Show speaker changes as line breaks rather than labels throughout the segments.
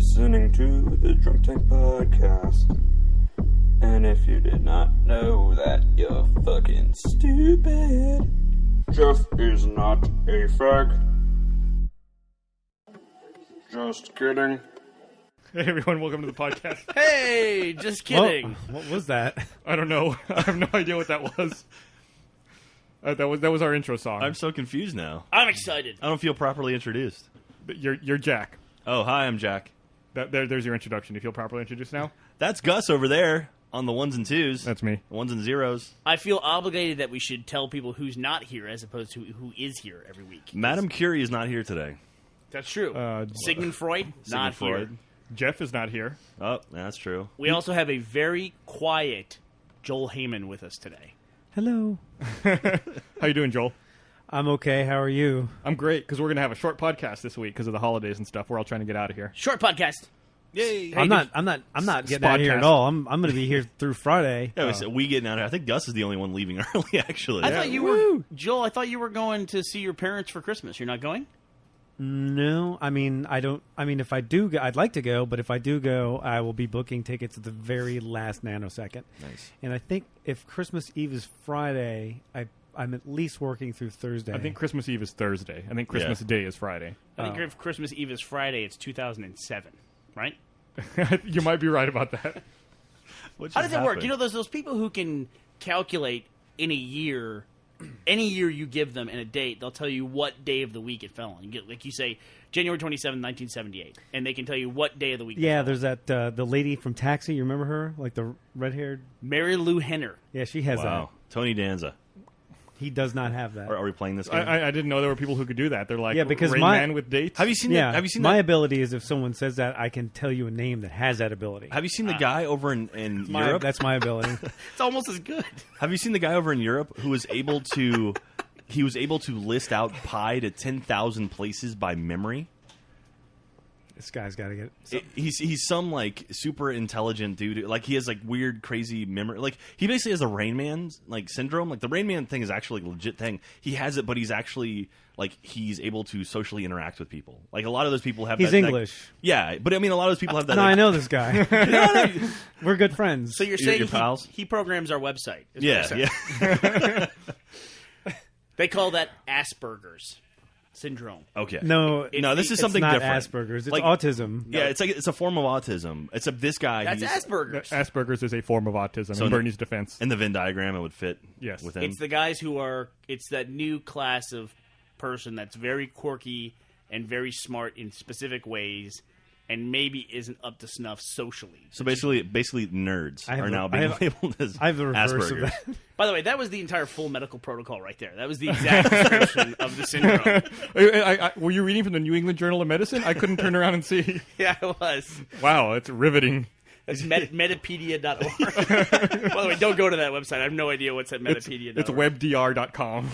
listening to the Drunk Tank Podcast. And if you did not know that, you're fucking stupid. Jeff is not a fag. Just kidding.
Hey everyone, welcome to the podcast.
Hey, just kidding.
What was that?
I don't know. I have no idea what that was. That was our intro song.
I'm so confused now.
I'm excited.
I don't feel properly introduced.
You're Jack.
Oh, hi, I'm Jack.
There's your introduction. Do you feel properly introduced now?
That's Gus over there on the ones and twos.
That's me.
Ones and zeros.
I feel obligated that we should tell people who's not here as opposed to who is here every week.
Madame Curie is not here today.
That's true. Sigmund Freud, not
Freud.
here.
Jeff is not here.
Oh, that's true.
We also have a very quiet Joel Heyman with us today.
Hello.
How you doing, Joel?
I'm okay. How are you?
I'm great, because we're going to have a short podcast this week because of the holidays and stuff. We're all trying to get out of here.
Short podcast.
Yay!
I'm not getting out of here at all. I'm going to be here through Friday.
Yeah, we getting out of here. I think Gus is the only one leaving early, actually.
I thought you were Joel. I thought you were going to see your parents for Christmas. You're not going?
No, I mean, I don't. I mean, if I do, I'd like to go, but if I do go, I will be booking tickets at the very last nanosecond.
Nice.
And I think if Christmas Eve is Friday, I'm at least working through Thursday.
I think Christmas Eve is Thursday. I think Christmas Day is Friday.
I think if Christmas Eve is Friday, it's 2007, right?
You might be right about that.
How does it work? You know, those people who can calculate in a year, any year you give them and a date, they'll tell you what day of the week it fell on. You get, like you say, January 27, 1978, and they can tell you what day of the week it fell on.
There's that the lady from Taxi. You remember her? Like the red-haired?
Mary Lou Henner.
Yeah, she has
Wow. Tony Danza.
that. He does not have that.
Are we playing this game?
I didn't know there were people who could do that. They're like,
Yeah, because
Rain
my-
Man with dates.
Have you seen
Yeah,
Have you seen
my
that?
ability is if someone says that, I can tell you a name that has that ability.
Have you seen the guy over in Europe?
That's my ability.
It's almost as good.
Have you seen the guy over in Europe who was able to? He was able to list out pi to 10,000 places by memory.
This guy's got to get.
He's some like super intelligent dude. Like he has like weird, crazy memory. Like he basically has the Rain Man like syndrome. Like the Rain Man thing is actually a legit thing. He has it, but he's actually like he's able to socially interact with people. Like a lot of those people have.
He's
that,
English.
Yeah, but I mean, a lot of those people have that.
No,
like,
I know this guy. We're good friends.
So you're saying
your pals?
he programs our website. is what
Yeah,
you're saying.
yeah.
They call that Asperger's syndrome.
Okay.
No,
no, this is
it's
something
not
different.
Asperger's. It's
Like-
autism.
Yeah, it's a form of autism. It's this guy.
That's
he's-
Asperger's.
Asperger's is a form of autism,
So
in
the-
Bernie's defense.
In the Venn diagram, it would fit.
Yes.
with him.
It's the guys who are. It's that new class of person that's very quirky and very smart in specific ways, and maybe isn't up to snuff socially.
So basically, nerds
I have
are
the-
now
I
being
have-
labeled as
I have the reverse of
Asperger's.
that.
By the way, that was the entire full medical protocol right there. That was the exact description of the syndrome.
Were you reading from the New England Journal of Medicine? I couldn't turn around and see.
Yeah, it was.
Wow, it's riveting.
It's metapedia.org. By the way, don't go to that website. I have no idea what's at metapedia.org.
It's webdr.com.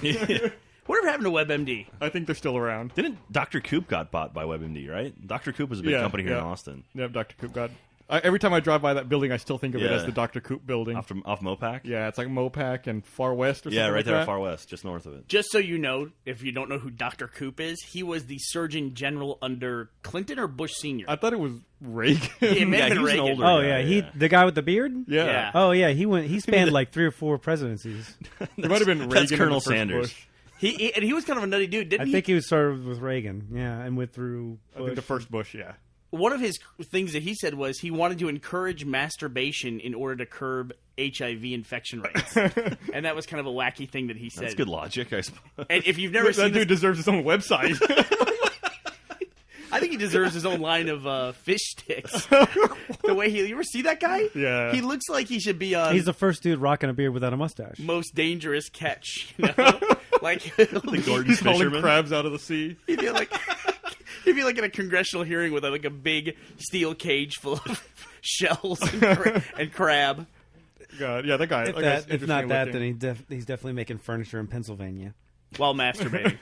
Whatever happened to WebMD?
I think they're still around.
Didn't Dr. Coop got bought by WebMD, right? Dr. Coop was a big company here in Austin.
Yep, Dr. Coop got. Every time I drive by that building, I still think of it
Yeah.
as the Dr. Coop building.
Off Mopac?
Yeah, it's like Mopac and Far West or something
Yeah, right
like
there
that.
at Far West, just north of it.
Just so you know, if you don't know who Dr. Coop is, he was the Surgeon General under Clinton or Bush Sr.
I thought it was Reagan.
It may have been
he was an
Reagan.
older
Oh
guy,
yeah, the guy with the beard.
Yeah.
Yeah.
Oh yeah, he spanned like 3 or 4 presidencies.
It might have been Reagan.
That's
and
Colonel
the first
Sanders.
Bush.
And he was kind of a nutty dude, didn't
I
he?
think he was started with Reagan. Yeah, and went through.
I think the first Bush, yeah.
One of his things that he said was he wanted to encourage masturbation in order to curb HIV infection rates. And that was kind of a wacky thing that he said.
That's good logic, I suppose.
And if you've never
That
seen
dude deserves his own website.
I think he deserves his own line of fish sticks. The way you ever see that guy?
Yeah.
He looks like he should be on
He's the first dude rocking a beard without a mustache.
Most Dangerous Catch. You know? Like
The Gordon
He's hauling
Fisherman.
crabs out of the sea.
he'd be like he'd be like in a congressional hearing with like a big steel cage full of shells and crab.
God, yeah, that guy.
If not that, then he's definitely making furniture in Pennsylvania.
While masturbating.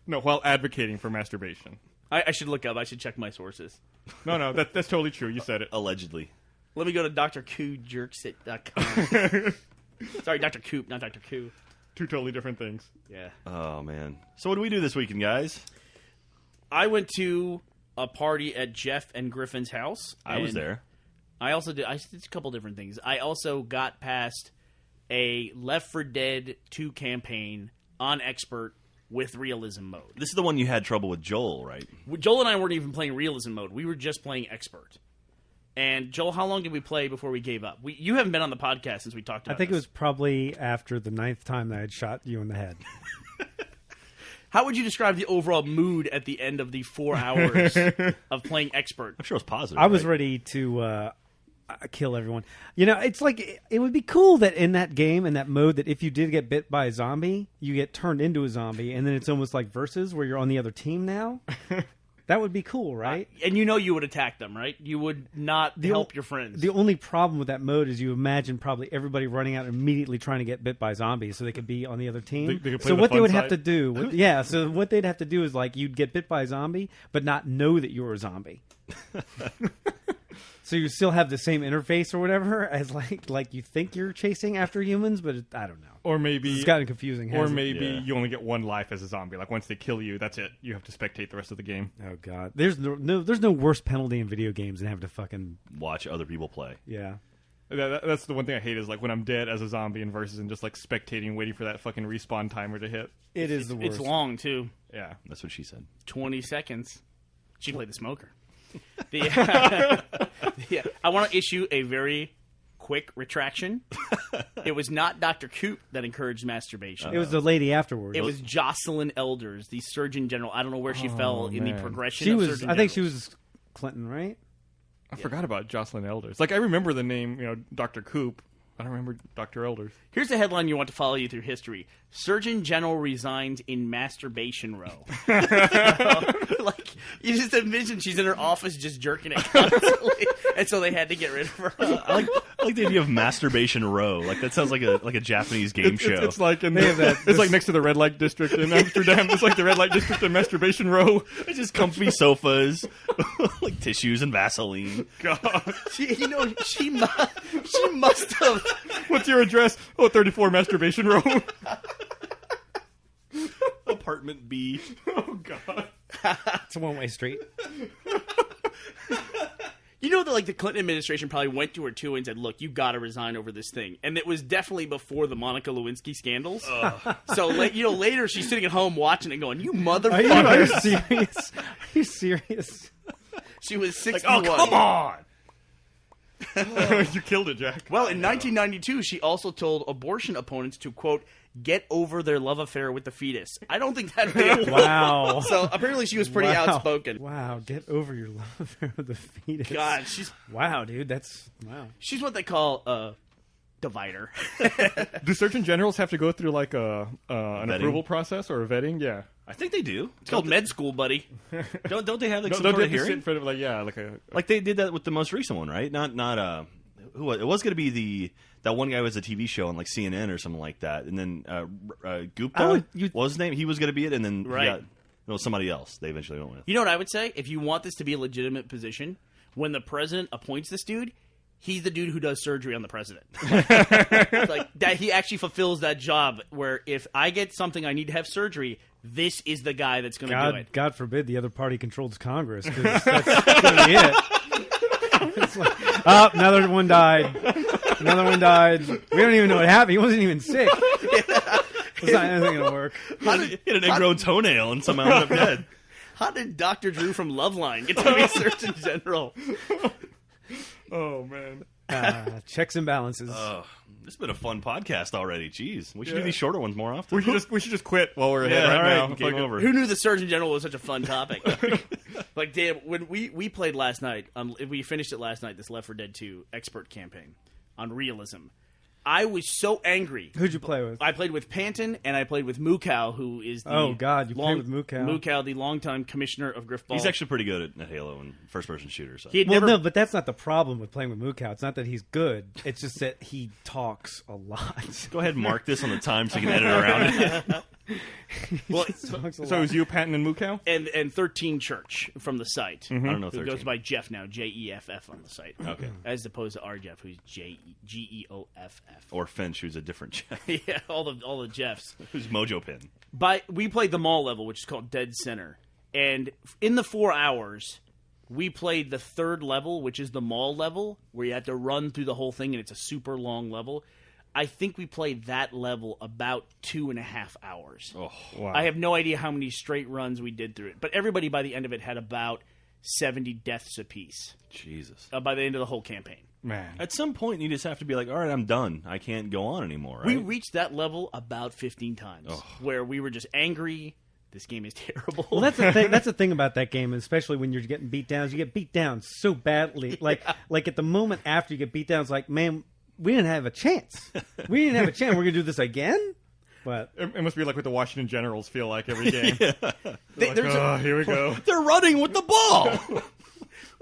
while advocating for masturbation.
I should look up. I should check my sources.
No, that's totally true. You said it.
Allegedly.
Let me go to drcoopjerksit.com. Sorry, Dr. Coop, not Dr. Koo.
Two totally different things.
Yeah.
Oh, man. So what do we do this weekend, guys?
I went to a party at Jeff and Griffin's house.
I was there.
I also did. I did a couple different things. I also got past a Left 4 Dead 2 campaign on Expert with realism mode.
This is the one you had trouble with Joel, right?
Joel and I weren't even playing realism mode. We were just playing Expert. And Joel, how long did we play before we gave up? You haven't been on the podcast since we talked about
I think
this.
it was probably after the 9th time that I had shot you in the head.
How would you describe the overall mood at the end of the 4 hours of playing Expert?
I'm sure it was positive.
I was
right?
ready to kill everyone. You know, it's like it would be cool that in that game, in that mode, that if you did get bit by a zombie, you get turned into a zombie, and then it's almost like Versus, where you're on the other team now. That would be cool, right?
And you know you would attack them, right? You would not help your friends.
The only problem with that mode is you imagine probably everybody running out and immediately trying to get bit by zombies so they could be on the other team.
They could play
So
the
what they
fun
would have
side.
to do, so what they'd have to do is like you'd get bit by a zombie, but not know that you were a zombie. So you still have the same interface or whatever as like you think you're chasing after humans, but I don't know.
Or maybe
It's gotten confusing.
Or
hasn't it?
maybe
Yeah.
you only get one life as a zombie. Like once they kill you, that's it. You have to spectate the rest of the game.
Oh god, there's no worse penalty in video games than having to fucking
Watch other people play.
yeah.
That's the one thing I hate is like when I'm dead as a zombie in Versus and just like spectating, waiting for that fucking respawn timer to hit.
It is the worst.
It's long, too.
Yeah.
That's what she said.
20 seconds. She played the smoker. I want to issue a very quick retraction. It was not Dr. Coop that encouraged masturbation.
It was the lady afterwards.
It was Jocelyn Elders, the Surgeon General. I don't know where she fell in the
man.
progression
She
of
was.
Surgeon
I think she
Generals.
was Clinton, right?
I forgot about Jocelyn Elders. Like I remember the name, Dr. Coop. I don't remember Dr. Elders.
Here's a headline you want to follow you through history. Surgeon General resigns in masturbation row. Like, you just envision she's in her office just jerking it constantly. And so they had to get rid of her.
I like the idea of masturbation row. Like that sounds like a Japanese game show.
It's like it's like next to the red light district in Amsterdam. It's like the red light district and masturbation row.
It's just comfy sofas, like tissues and Vaseline.
God,
She must have.
what's your address? Oh, 34 masturbation row.
Apartment B.
Oh God.
It's a one-way street.
You know that like the Clinton administration probably went to her too and said, "Look, you got to resign over this thing." And it was definitely before the Monica Lewinsky scandals. So later she's sitting at home watching it, going, "You motherfucker!"
Are you serious? Are you serious?
She was
Like,
61.
oh, come on!
You killed it, Jack.
Well, in 1992, she also told abortion opponents to, quote, get over their love affair with the fetus. I don't think that did.
Wow.
So apparently she was pretty outspoken.
Wow, get over your love affair with the fetus.
God, she's
Wow, dude, wow.
what they call a divider.
Do Surgeon Generals have to go through like an
Vetting?
approval process or a vetting? Yeah.
I think they do.
It's called med school, buddy.
Don't they have like some
Don't
sort
they
of
have to sit
hearing?
in front of like like a
Like they did that with the most recent one, right? Not who it was going to be that one guy who was a TV show on like CNN or something like that, and then Gupta, what was his name? He was going to be it, and then
Right.
somebody else. They eventually went with.
You know what I would say? If you want this to be a legitimate position, when the president appoints this dude, he's the dude who does surgery on the president. Like that, he actually fulfills that job. Where if I get something I need to have surgery, this is the guy that's going to do it.
God forbid the other party controls Congress, because that's going to be it. It's like, oh, another one died. Another one died. We don't even know what happened. He wasn't even sick. It's not anything going to work.
He had an ingrown toenail and somehow ended up dead.
How did Dr. Drew from Loveline get to be Surgeon General?
oh man.
Checks and balances.
This has been a fun podcast already. Jeez, we should
Yeah.
do these shorter ones more often.
We should just quit while we're ahead
yeah,
right
all right,
now.
game
Fuck it.
over.
Who knew the Surgeon General was such a fun topic? Like, damn, when we played last night, we finished it last night, this Left 4 Dead 2 expert campaign on realism. I was so angry.
Who'd you play with?
I played with Panton, and I played with Mukau, who is the
Oh, God, you played with Mukau.
Mukau, the longtime commissioner of Griffball.
He's actually pretty good at Halo and first-person shooters. So.
He had
Well,
never,
no, but that's not the problem with playing with Mukau. It's not that he's good. It's just that he talks a lot.
Go ahead and mark this on the time so you can edit around it.
well,
Talks a
So it
lot.
was you, Patton, and Mukau?
and 13 Church from the site.
I don't know.
Who
13.
goes by Jeff now, Jeff on the site.
Okay.
As opposed to our Jeff, who's Geoff.
Or Finch, who's a different Jeff.
Yeah, all the Jeffs.
Who's Mojo Pin.
We played the mall level, which is called Dead Center, and in the 4 hours, We played the third level, which is the mall level, where you have to run through the whole thing, and it's a super long level. I think we played that level about 2.5 hours.
Oh,
Wow.
I have no idea how many straight runs we did through it, but everybody by the end of it had about 70 deaths apiece
Jesus.
by the end of the whole campaign.
Man.
At some point, you just have to be like, all right, I'm done. I can't go on anymore, right?
We reached that level about 15 times, where we were just angry. This game is terrible.
Well, that's the thing. That's the thing about that game, especially when you're getting beat down. You get beat down so badly. Like at the moment after you get beat down, it's like, man, we didn't have a chance. We didn't have a chance. We're gonna do this again. But
It must be like what the Washington Generals feel like every game. Here we go.
They're running with the ball.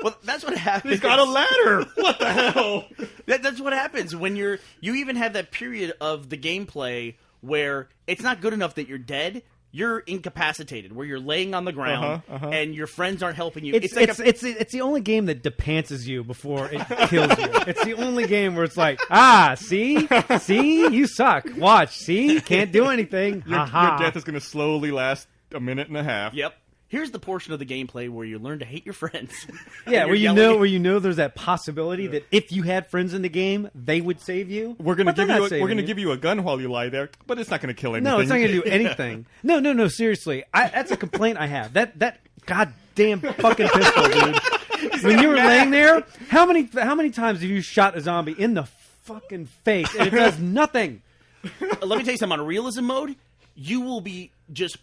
Well, that's what happens.
He's got a ladder. What the hell?
That's what happens when you even have that period of the gameplay where it's not good enough that you're dead. You're incapacitated, where you're laying on the ground and your friends aren't helping you.
it's the only game that depantses you before it kills you. It's the only game where it's like, see, you suck. Watch, see, can't do anything.
Your death is going to slowly last a minute and a half.
Yep. Here's the portion of the gameplay where you learn to hate your friends.
Yeah, where you know there's that possibility that if you had friends in the game, they would save you.
We're going
But they're not
to
saving
give you a gun while you lie there, but it's not going to kill anything.
No, it's not going to do anything. No, seriously. That's a complaint I have. That goddamn fucking pistol, dude. When you were laying there, how many times have you shot a zombie in the fucking face and it does nothing?
Let me tell you something. On realism mode, you will be just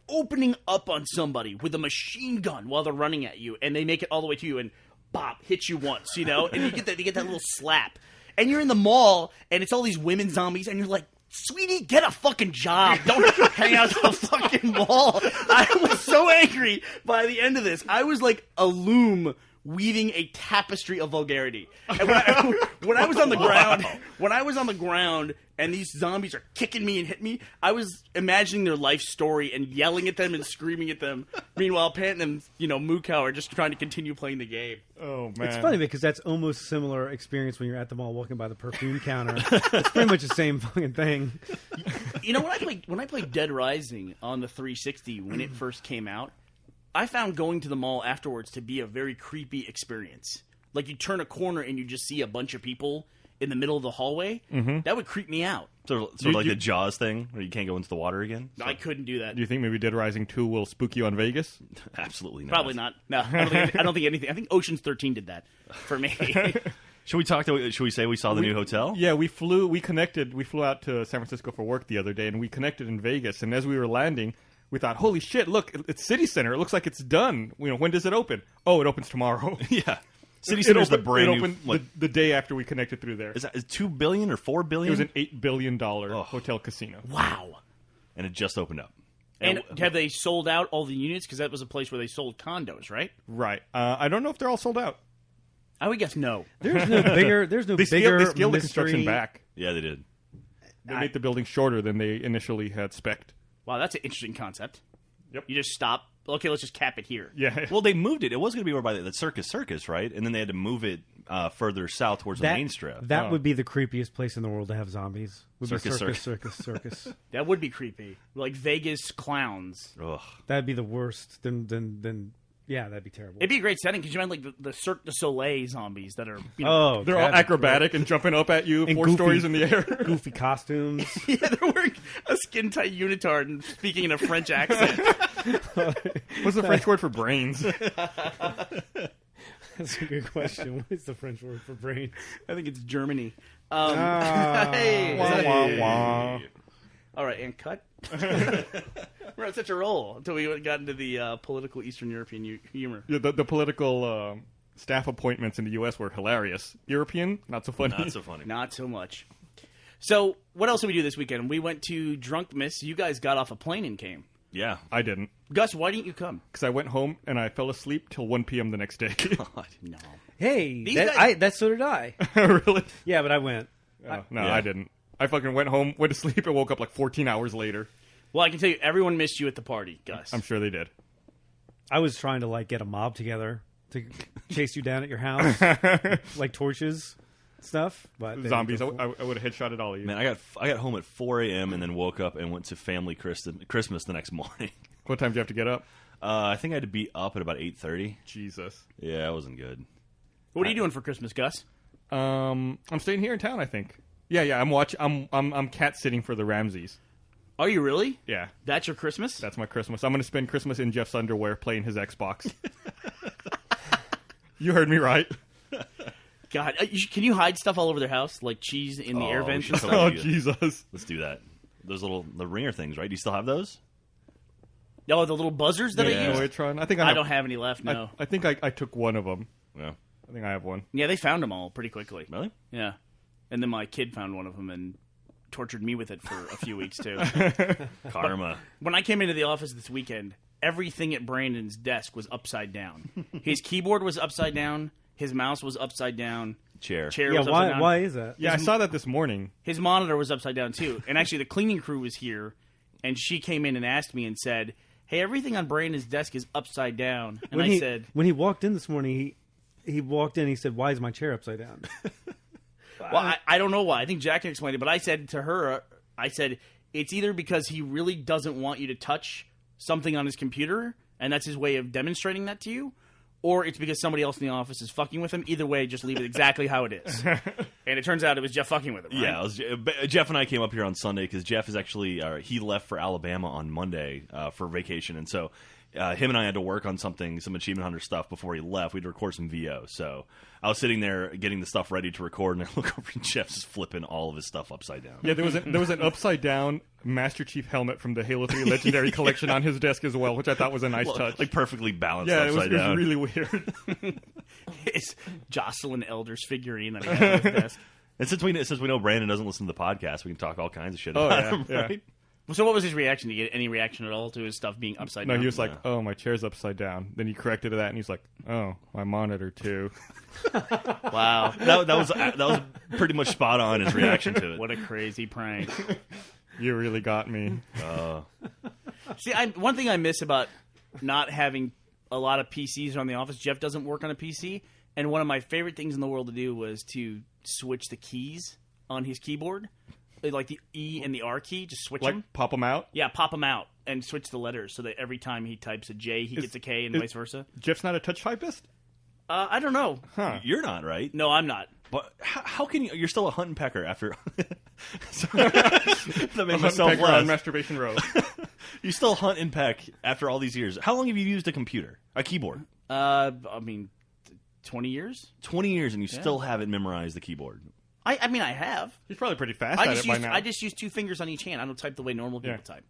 opening up on somebody with a machine gun while they're running at you, and they make it all the way to you and bop, hit you once, and you get that little slap. And you're in the mall, and it's all these women zombies, and you're like, sweetie, get a fucking job. Don't hang out at the fucking mall. I was so angry by the end of this. I was like a loom weaving a tapestry of vulgarity. And when I was on the ground, and these zombies are kicking me and hitting me, I was imagining their life story and yelling at them and screaming at them. Meanwhile, Panton and Mukau are just trying to continue playing the game.
Oh man,
it's funny because that's almost similar experience when you're at the mall walking by the perfume counter. It's pretty much the same fucking thing.
When I played Dead Rising on the 360 when it first came out, I found going to the mall afterwards to be a very creepy experience. Like, you turn a corner and you just see a bunch of people in the middle of the hallway. Mm-hmm. That would creep me out.
Sort of like the Jaws thing, where you can't go into the water again?
I couldn't do that.
Do you think maybe Dead Rising 2 will spook you on Vegas?
Absolutely not.
Probably not. No, I don't think anything. I think Ocean's 13 did that for me.
Should we say we saw the new hotel?
Yeah, we flew out to San Francisco for work the other day, and we connected in Vegas, and as we were landing, we thought, holy shit, look, it's City Center. It looks like it's done. When does it open? Oh, it opens tomorrow.
Yeah. City Center's the brand new...
the day after we connected through there.
Is $2 billion or $4 billion?
It was an $8 billion hotel casino.
Wow.
And it just opened up.
And have they sold out all the units? Because that was a place where they sold condos, right?
Right. I don't know if they're all sold out.
I would guess no.
There's no bigger
They scaled the construction back.
Yeah, they did.
They made the building shorter than they initially had spec'd.
Wow, that's an interesting concept.
Yep.
You just stop. Okay, let's just cap it here.
Yeah.
Well, they moved it. It was going to be over by the Circus, right? And then they had to move it further south towards the main strip.
That would be the creepiest place in the world to have zombies.
Circus.
That would be creepy. Like Vegas clowns.
Ugh.
That'd be the worst. Then yeah, that'd be terrible.
It'd be a great setting because you mind like the Cirque du Soleil zombies that are
they're all acrobatic and jumping up at you and 4 stories in the air.
Goofy costumes.
Yeah, they're wearing a skin tight unitard and speaking in a French accent.
What's the French word for brains?
That's a good question. What is the French word for brain?
I think it's Germany.
Hey. Wah, wah, wah.
All right, and cut. We're on such a roll until we got into the political Eastern European humor.
Yeah, the political staff appointments in the U.S. were hilarious. European, not so funny.
Not so funny.
Not so much. So, what else did we do this weekend? We went to Drunkmas. You guys got off a plane and came.
Yeah.
I didn't.
Gus, why didn't you come?
Because I went home and I fell asleep till 1 p.m. the next day.
God.
No.
Hey, so did I.
Really?
Yeah, but I went.
I didn't. I fucking went home, went to sleep, and woke up like 14 hours later.
Well, I can tell you, everyone missed you at the party, Gus.
I'm sure they did.
I was trying to get a mob together to chase you down at your house, like torches, stuff. But
zombies. I would have headshotted all of you.
Man, I got home at 4 a.m. and then woke up and went to family Christmas the next morning.
What time did you have to get up?
I think I had to be up at about 8:30.
Jesus.
Yeah, it wasn't good.
What are you doing for Christmas, Gus?
I'm staying here in town, I think. Yeah. I'm cat sitting for the Ramseys.
Are you really?
Yeah.
That's your Christmas?
That's my Christmas. I'm going to spend Christmas in Jeff's underwear playing his Xbox. You heard me right.
God, can you hide stuff all over their house, like cheese in the air vents and stuff?
Oh, Jesus.
Let's do that. Those the ringer things, right? Do you still have those?
Oh, the little buzzers that I use?
Noitron.
I don't have any left, no.
I think I took one of them.
Yeah.
I think I have one.
Yeah, they found them all pretty quickly.
Really?
Yeah. And then my kid found one of them and tortured me with it for a few weeks, too.
Karma.
When I came into the office this weekend, everything at Brandon's desk was upside down. His keyboard was upside down. His mouse was upside down.
Chair
was
Yeah,
upside down.
why is that?
Yeah, I saw that this morning.
His monitor was upside down, too. And actually, the cleaning crew was here, and she came in and asked me and said, hey, everything on Brandon's desk is upside down. And I said...
When he walked in this morning, he walked in and he said, why is my chair upside down?
Well, I don't know why. I think Jack can explain it, but I said to her, it's either because he really doesn't want you to touch something on his computer, and that's his way of demonstrating that to you, or it's because somebody else in the office is fucking with him. Either way, just leave it exactly how it is. And it turns out it was Jeff fucking with him, right?
Yeah, Jeff and I came up here on Sunday because Jeff is actually he left for Alabama on Monday for vacation, and so him and I had to work on some Achievement Hunter stuff before he left. We'd record some VO, so I was sitting there getting the stuff ready to record, and I look over and Jeff's just flipping all of his stuff upside down.
Yeah, there was an upside down Master Chief helmet from the Halo 3 Legendary Collection on his desk as well, which I thought was a nice touch.
Like perfectly balanced
Yeah,
upside down.
it was really weird.
It's Jocelyn Elder's figurine that he has on his desk.
And since we know Brandon doesn't listen to the podcast, we can talk all kinds of shit
Oh,
about
yeah,
him,
yeah.
right?
So what was his reaction? Did you get any reaction at all to his stuff being upside
No,
down?
he was like, "Oh, my chair's upside down." Then he corrected that, and he's like, "Oh, my monitor too."
Wow.
That was pretty much spot on his reaction to it.
What a crazy prank.
You really got me.
See, one thing I miss about not having a lot of PCs around the office, Jeff doesn't work on a PC, and one of my favorite things in the world to do was to switch the keys on his keyboard. Like the E and the R key, just switch them.
Like pop them out.
Yeah, pop them out and switch the letters so that every time he types a J, he gets a K and vice versa.
Jeff's not a touch typist.
I don't know.
Huh?
You're not, right?
No, I'm not.
But how can you? You're still a hunt and pecker after. That made myself
Pecker on
laugh.
Masturbation Row.
You still hunt and peck after all these years. How long have you used a computer, a keyboard?
I mean, 20 years?
20 years, and you still haven't memorized the keyboard.
I mean, I have.
He's probably pretty fast at it by now.
I just use two fingers on each hand. I don't type the way normal people type.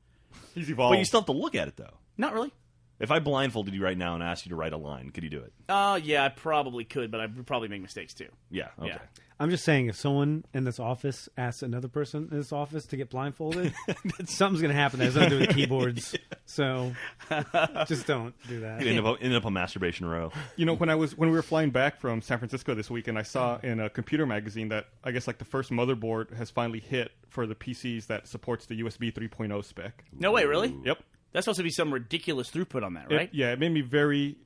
He's evolved.
But you still have to look at it, though.
Not really.
If I blindfolded you right now and asked you to write a line, could you do it?
Yeah, I probably could, but I would probably make mistakes too.
Yeah. Okay.
Yeah.
I'm just saying, if someone in this office asks another person in this office to get blindfolded, something's going to happen that has nothing to do with keyboards. So just don't do that.
You end up on Masturbation Row.
You know, when we were flying back from San Francisco this weekend, I saw in a computer magazine that I guess like the first motherboard has finally hit for the PCs that supports the USB 3.0 spec.
No way, really?
Yep.
That's supposed to be some ridiculous throughput on that, right?
It made me very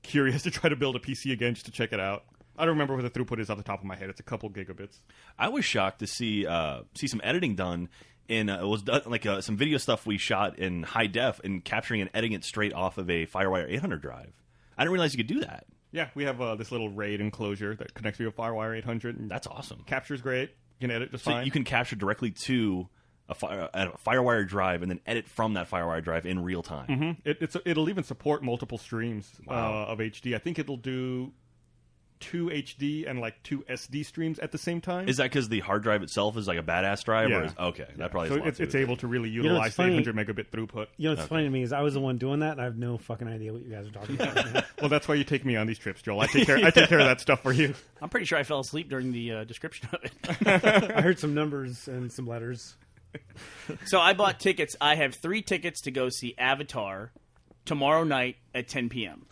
curious to try to build a PC again just to check it out. I don't remember what the throughput is off the top of my head. It's a couple gigabits.
I was shocked to see some editing done in it was done, like some video stuff we shot in high def and capturing and editing it straight off of a FireWire 800 drive. I didn't realize you could do that.
Yeah, we have this little RAID enclosure that connects to a FireWire 800. And
that's awesome.
Capture's great. You can edit just
so
fine.
You can capture directly to a FireWire drive and then edit from that FireWire drive in real time.
Mm-hmm. It'll even support multiple streams of HD. I think it'll do 2 HD and like 2 SD streams at the same time.
Is that because the hard drive itself is like a badass drive?
Yeah.
Or that probably
so
is
it's able to really utilize the 800 megabit throughput.
You know what's funny to me is I was the one doing that, and I have no fucking idea what you guys are talking about.
Well, that's why you take me on these trips, Joel. I take care of that stuff for you.
I'm pretty sure I fell asleep during the description of it.
I heard some numbers and some letters.
So I bought tickets. I have 3 tickets to go see Avatar tomorrow night at 10 p.m.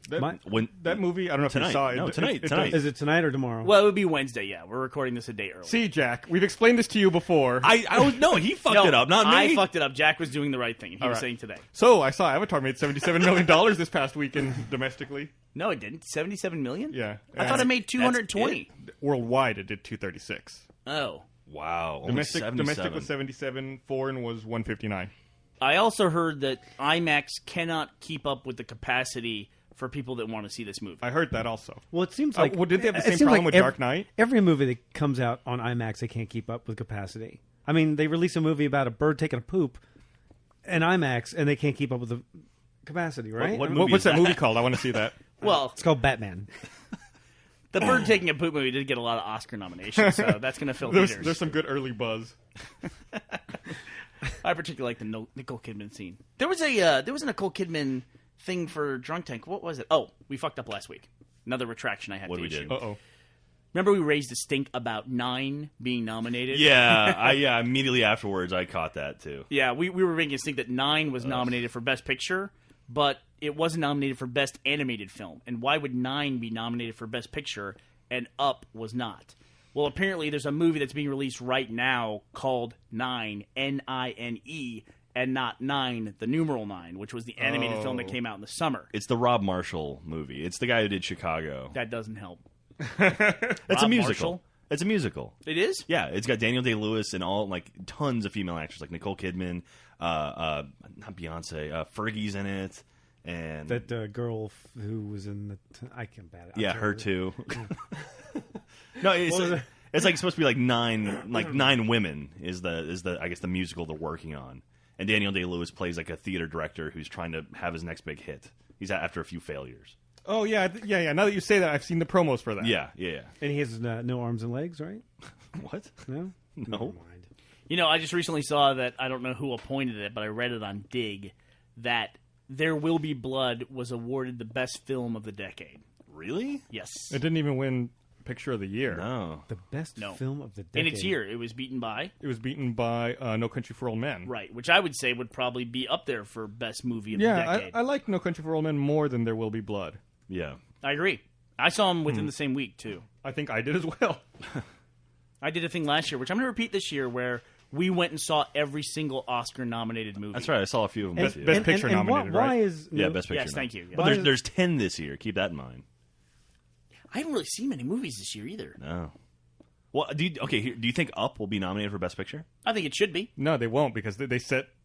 That movie, I don't know if
tonight.
you saw it.
No, tonight.
Is it tonight or tomorrow?
Well, it would be Wednesday, yeah. We're recording this a day early.
See, Jack, we've explained this to you before.
He fucked it up, not me.
I fucked it up. Jack was doing the right thing. He was saying today.
So I saw Avatar made $77 million this past weekend domestically.
No, it didn't. 77 million?
Yeah.
I thought it made 220.
Worldwide, it did 236.
Oh.
Wow.
Domestic was 77. Foreign was 159.
I also heard that IMAX cannot keep up with the capacity for people that want to see this movie.
I heard that also.
Well, it seems like...
well, did they have the
it
same
seems
problem
like
with Dark Knight?
Every movie that comes out on IMAX, they can't keep up with capacity. I mean, they release a movie about a bird taking a poop in IMAX, and they can't keep up with the capacity, right?
What's that movie called? I want to see that.
Well,
It's called Batman.
the bird taking a poop movie did get a lot of Oscar nominations, so that's going to fill theaters.
There's some good early buzz.
I particularly like the Nicole Kidman scene. There was a Nicole Kidman thing for Drunk Tank. What was it? Oh, we fucked up last week. Another retraction I had to issue.
Uh-oh.
Remember we raised a stink about 9 being nominated?
Yeah, immediately afterwards I caught that too.
Yeah, we were making a stink that 9 was nominated for Best Picture, but it wasn't nominated for Best Animated Film. And why would 9 be nominated for Best Picture and Up was not? Well, apparently there's a movie that's being released right now called 9, N-I-N-E, and not 9, the numeral 9, which was the animated film that came out in the summer.
It's the Rob Marshall movie. It's the guy who did Chicago.
That doesn't help.
It's a musical.
Marshall?
It's a musical.
It is?
Yeah, it's got Daniel Day-Lewis and all tons of female actors like Nicole Kidman, not Beyonce, Fergie's in it, and
That girl who was in the... I can't bat it.
yeah, her too. No, it's like supposed to be like 9 women is the I guess the musical they're working on, and Daniel Day-Lewis plays like a theater director who's trying to have his next big hit. He's after a few failures.
Oh, yeah. Now that you say that, I've seen the promos for that.
Yeah.
And he has no arms and legs, right?
What?
No?
No.
Never mind.
You know, I just recently saw that, I don't know who appointed it, but I read it on Dig, that There Will Be Blood was awarded the best film of the decade.
Really?
Yes.
It didn't even win Picture of the Year.
No.
The best
No.
film of the decade.
In its year, it was beaten by...
It was beaten by No Country for Old Men.
Right, which I would say would probably be up there for best movie of the
Yeah,
decade.
I like No Country for Old Men more than There Will Be Blood.
Yeah.
I agree. I saw them within the same week, too.
I think I did as well.
I did a thing last year, which I'm going to repeat this year, where we went and saw every single Oscar-nominated movie.
That's right. I saw a few of them.
And- Best Picture nominated,
why
right?
is...
Yeah, Best Picture.
Yes, thank you. Yeah.
But there's 10 this year. Keep that in mind.
I haven't really seen many movies this year either.
No. Well, do you think Up will be nominated for Best Picture?
I think it should be.
No, they won't because they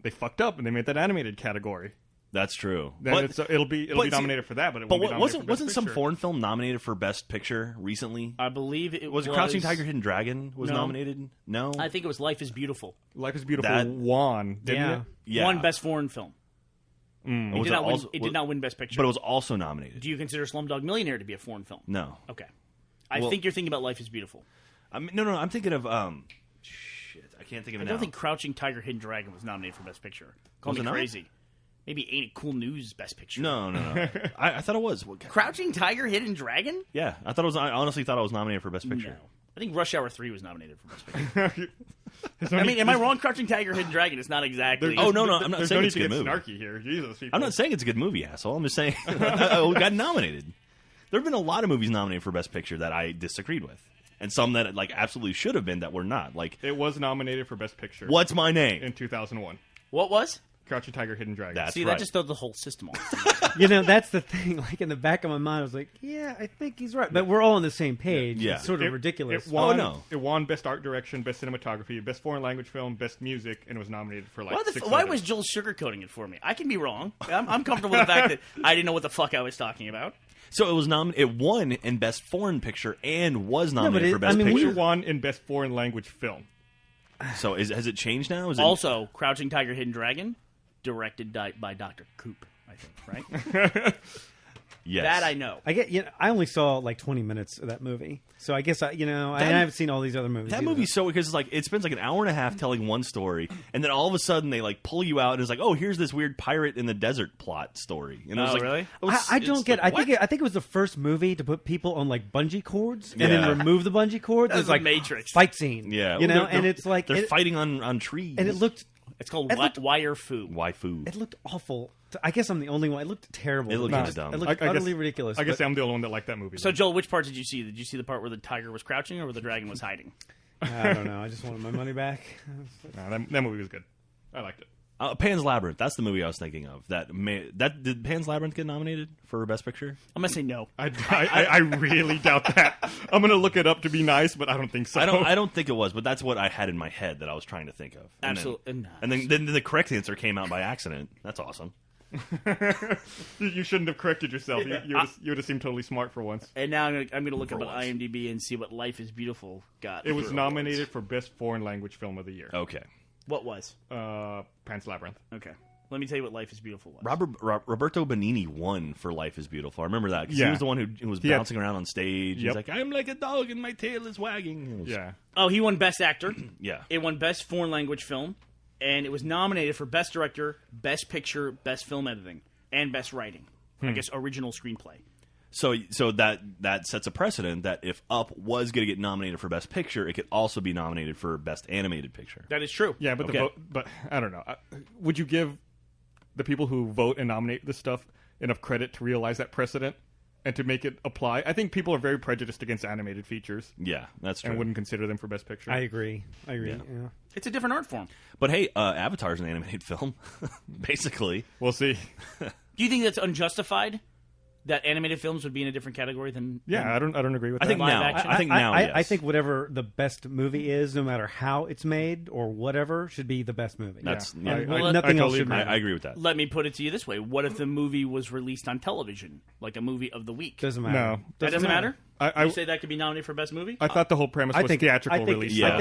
fucked up and they made that animated category.
That's true.
Then it'll be nominated for that, but it won't be nominated for Best
wasn't some
Picture.
foreign film nominated for Best Picture recently?
I believe it
Was it Crouching Tiger, Hidden Dragon was
No.
nominated? No.
I think it was Life is Beautiful.
Life is Beautiful
That-
won, didn't
Yeah.
it?
Yeah.
Won Best Foreign Film. It,
Was
did not win,
also-
it did not win Best Picture.
But it was also nominated.
Do you consider Slumdog Millionaire to be a foreign film?
No.
Okay. I
Well-
think you're thinking about Life is Beautiful.
No. I'm thinking of shit. I can't think of it
I
now.
don't think Crouching Tiger, Hidden Dragon was nominated for Best Picture. Call
Was
me
it not?
crazy. Maybe Ain't It Cool News Best Picture.
No. I thought it was.
Crouching Tiger, Hidden Dragon?
Yeah, I thought it was. I honestly thought it was nominated for Best
No.
Picture.
I think Rush Hour 3 was nominated for Best Picture.
There's
I
no
mean,
need-
am I wrong? Crouching Tiger, Hidden Dragon is not exactly...
Oh, no, I'm not
There's
saying
no
it's
need
a
to
good
get
movie.
snarky here. Jesus, people.
I'm not saying it's a good movie, asshole. I'm just saying it got nominated. There have been a lot of movies nominated for Best Picture that I disagreed with, and some that absolutely should have been that were not. Like,
It was nominated for Best Picture.
What's My Name?
In 2001.
What was?
Crouching Tiger, Hidden Dragon.
That's
See,
right.
that just throws the whole system off.
That's the thing. Like, in the back of my mind, I was like, yeah, I think he's right. But we're all on the same page.
Yeah.
It's sort of ridiculous.
It won,
no.
It won Best Art Direction, Best Cinematography, Best Foreign Language Film, Best Music, and it was nominated for
Why was Joel sugarcoating it for me? I can be wrong. I'm comfortable with the fact that I didn't know what the fuck I was talking about.
So it was It won in Best Foreign Picture and was nominated for Best
We
Picture.
won in Best Foreign Language Film.
So has it changed now? Is it...
Also, Crouching Tiger, Hidden Dragon, directed by Dr. Coop, I think, right?
Yes.
That I know.
I only saw like 20 minutes of that movie, so I guess I haven't seen all these other movies.
That
either.
movie's so because it spends like an hour and a half telling one story, and then all of a sudden they pull you out and it's like, oh, here's this weird pirate in the desert plot story. And it was
really?
it was-
I don't
it's
get.
like,
I think it was the first movie to put people on bungee cords and then
Yeah.
remove the bungee cords.
That's
It's like
Matrix.
fight scene.
Yeah,
you know,
they're-
and it's like
they're fighting on trees,
and it looked
It's called
It looked-
Wire Fu.
waifu.
it looked awful. I guess I'm the only one. It looked terrible.
It looked
to me.
kinda dumb.
It looked
I guess-
utterly ridiculous.
I guess
but-
I'm the only one that liked that movie.
So, Joel, which part did you see? Did you see the part where the tiger was crouching or where the dragon was hiding?
I don't know. I just wanted my money back.
Nah, that movie was good. I liked it.
Pan's Labyrinth. That's the movie I was thinking of. Did Pan's Labyrinth get nominated for Best Picture?
I'm gonna say no.
I really doubt that. I'm gonna look it up to be nice, but I don't think so.
I don't think it was, but that's what I had in my head that I was trying to think of.
Absolutely.
And then the correct answer came out by accident. That's awesome.
You shouldn't have corrected yourself. You would have seemed totally smart for once.
And now I'm gonna look up on IMDb and see what Life is Beautiful got.
It was nominated for Best Foreign Language Film of the Year.
Okay.
What was?
Pan's Labyrinth.
Okay. Let me tell you what Life is Beautiful was.
Roberto Benigni won for Life is Beautiful. I remember that because he was the one who was bouncing around on stage. He's like, I'm like a dog and my tail is wagging.
Yeah.
Oh, he won Best Actor.
Yeah.
It won Best Foreign Language Film. And it was nominated for Best Director, Best Picture, Best Film Editing, and Best Writing. I guess Original Screenplay.
So that sets a precedent that if Up was going to get nominated for Best Picture, it could also be nominated for Best Animated Picture.
That is true.
Yeah, but but I don't know. Would you give the people who vote and nominate this stuff enough credit to realize that precedent and to make it apply? I think people are very prejudiced against animated features.
Yeah, that's true.
And wouldn't consider them for Best Picture.
I agree. Yeah.
It's a different art form.
But hey, Avatar's an animated film, basically.
We'll see.
Do you think that's unjustified? That animated films would be in a different category than
I don't agree with that.
I think now.
action?
I think now. Yes.
I think whatever the best movie is, no matter how it's made or whatever, should be the best movie.
That's
And
I
nothing else
totally
should
agree.
matter.
I agree with that.
Let me put it to you this way: what if the movie was released on television, like a movie of the week?
Doesn't matter.
No.
That doesn't matter.
I
You say that could be nominated for best movie?
I thought the whole premise was theatrical release.
Yeah,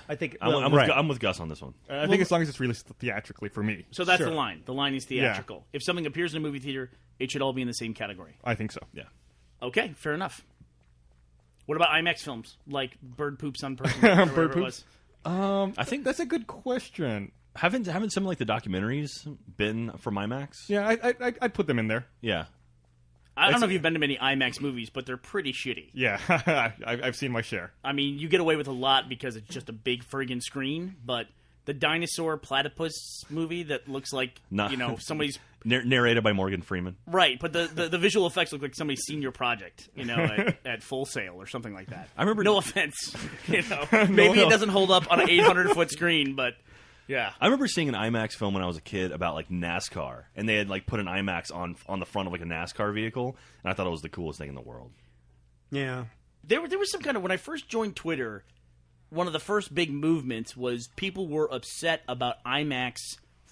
I think
I'm with Gus on this one.
I think as long as it's released theatrically for me.
So that's
Sure.
the line. The line is theatrical. If something appears in a movie theater, it should all be in the same category.
I think so.
Yeah.
Okay, fair enough. What about IMAX films like Bird Poops on Person?
Bird Poops?
I think
That's a good question.
haven't some like the documentaries been from IMAX?
Yeah, I'd put them in there.
Yeah.
I don't know if you've been to many IMAX movies, but they're pretty shitty.
Yeah, I've seen my share.
I mean, you get away with a lot because it's just a big friggin' screen, but the dinosaur platypus movie that looks like, somebody's...
Narrated by Morgan Freeman.
Right, but the visual effects look like somebody's senior project, at Full Sail or something like that.
I remember...
No offense. Maybe it doesn't hold up on an 800-foot screen, but... Yeah,
I remember seeing an IMAX film when I was a kid about like NASCAR, and they had like put an IMAX on the front of like a NASCAR vehicle, and I thought it was the coolest thing in the world.
Yeah,
there was some kind of, when I first joined Twitter, one of the first big movements was people were upset about IMAX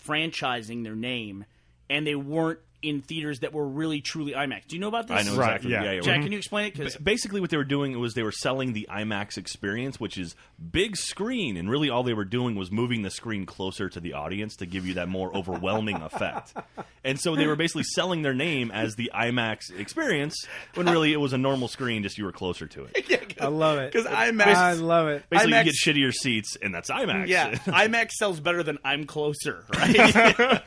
franchising their name, and they weren't in theaters that were really truly IMAX. Do you know about this?
I know exactly.
Yeah.
Jack, can you explain it? 'Cause
Basically, what they were doing was they were selling the IMAX experience, which is big screen, and really all they were doing was moving the screen closer to the audience to give you that more overwhelming effect. And so they were basically selling their name as the IMAX experience, when really it was a normal screen, just you were closer to it.
I love it.
Because IMAX...
I love it.
Basically,
IMAX
you get shittier seats, and that's IMAX.
Yeah, IMAX sells better than I'm Closer, right?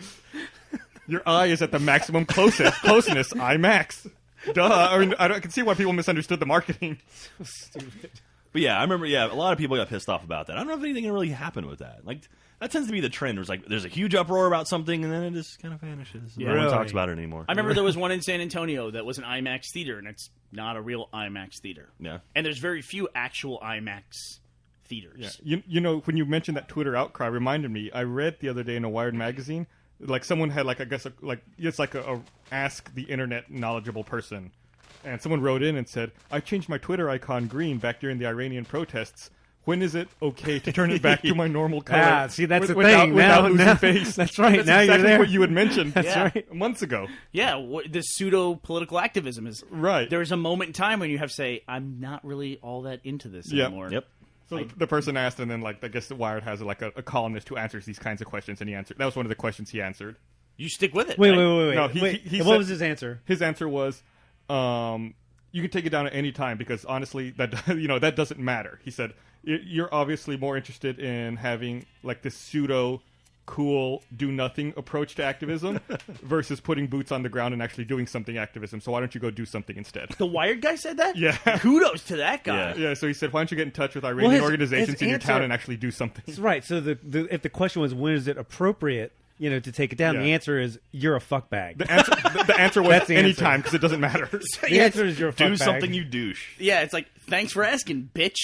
Your eye is at the maximum closeness, IMAX. Duh. I mean, I can see why people misunderstood the marketing.
Stupid.
But yeah, I remember. Yeah, a lot of people got pissed off about that. I don't know if anything really happened with that. Like that tends to be the trend. There's a huge uproar about something, and then it just kind of vanishes.
Yeah.
No one
Really?
talks about it anymore.
I remember there was one in San Antonio that was an IMAX theater, and it's not a real IMAX theater.
Yeah.
And there's very few actual IMAX theaters.
Yeah. You know, when you mentioned that Twitter outcry, reminded me. I read the other day in a Wired magazine, like someone had it's like a ask the internet knowledgeable person, and someone wrote in and said, "I changed my Twitter icon green back during the Iranian protests. When is it okay to turn it back to my normal color?"
See, that's the
without
thing.
Without losing
Now,
face.
that's right.
That's
Now
exactly
you're there.
what you had mentioned.
That's right.
Months ago.
Yeah, this pseudo-political activism is...
Right.
There's a moment in time when you have to say, I'm not really all that into this anymore.
Yep.
So the person asked, and then I guess the Wired has a columnist who answers these kinds of questions, and he answered. That was one of the questions he answered.
You stick with it.
Wait,
right?
wait.
No,
Wait.
he
What
said-
was his answer?
His answer was, "You can take it down at any time because honestly, that doesn't matter." He said, "You're obviously more interested in having like this pseudo." Cool, do nothing approach to activism versus putting boots on the ground and actually doing something activism. So why don't you go do something instead?
The Wired guy said that?
Yeah.
Kudos to that guy.
Yeah.
Yeah, so he said, why don't you get in touch with Iranian
his
organizations in your
answer-
town and actually do something?
Right. So if the question was when is it appropriate to take it down?
Yeah.
The answer is you're a fuckbag.
The answer was
That's the answer.
anytime because it doesn't matter.
The answer is you're a fuckbag.
Do something, you douche.
Yeah, it's like, thanks for asking, bitch.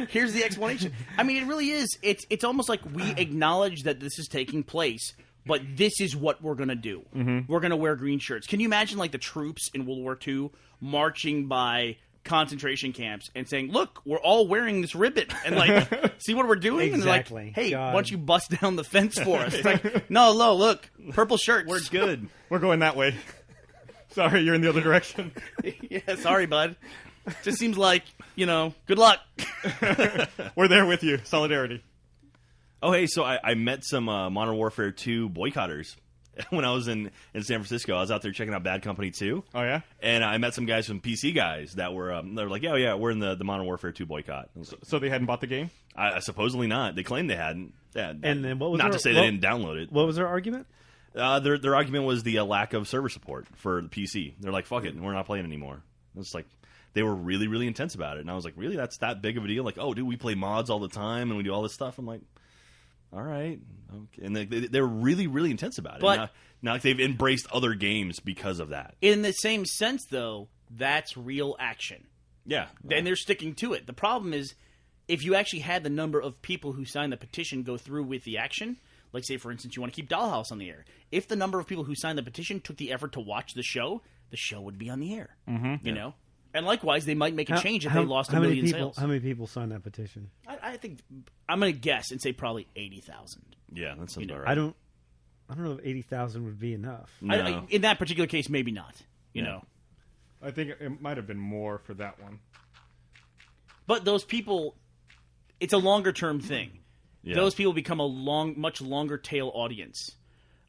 Here's the explanation. I mean, it really is. It's almost like we acknowledge that this is taking place, but this is what we're going to do. Mm-hmm. We're going to wear green shirts. Can you imagine, like, the troops in World War II marching by concentration camps and saying, look, we're all wearing this ribbon, and, like, see what we're doing?
Exactly.
And like, hey,
God.
why don't you bust down the fence for us? It's like, no, look, purple shirts.
We're good.
We're going that way. Sorry, you're in the other direction.
Yeah, sorry, bud. Just seems like, good luck.
We're there with you. Solidarity.
Oh, hey, so I met some Modern Warfare 2 boycotters when I was in San Francisco. I was out there checking out Bad Company 2.
Oh, yeah?
And I met some guys from PC guys that were they were like, yeah, we're in the Modern Warfare 2 boycott.
So they hadn't bought the game?
Supposedly not. They claimed they hadn't. Yeah,
And then what was
not
their-
to say they didn't download it.
What was their argument?
Their argument was the lack of server support for the PC. They're like, fuck it, we're not playing anymore. It's like, they were really, really intense about it. And I was like, really? That's that big of a deal? Like, oh, dude, we play mods all the time and we do all this stuff. I'm like, all right. Okay. And they were really, really intense about it.
But
now they've embraced other games because of that.
in the same sense, though, that's real action.
Yeah.
And they're sticking to it. The problem is, if you actually had the number of people who signed the petition go through with the action, like, say, for instance, you want to keep Dollhouse on the air. If the number of people who signed the petition took the effort to watch the show would be on the air. Mm-hmm. You know? And likewise, they might make a change if they lost a million sales.
How many people signed that petition?
I think, I'm going to guess and say probably 80,000.
Yeah, that sounds about right.
I don't know if 80,000 would be enough.
No.
In that particular case, maybe not. You know?
I think it might have been more for that one.
But those people, it's a longer-term thing.
Yeah.
Those people become a much longer tail audience.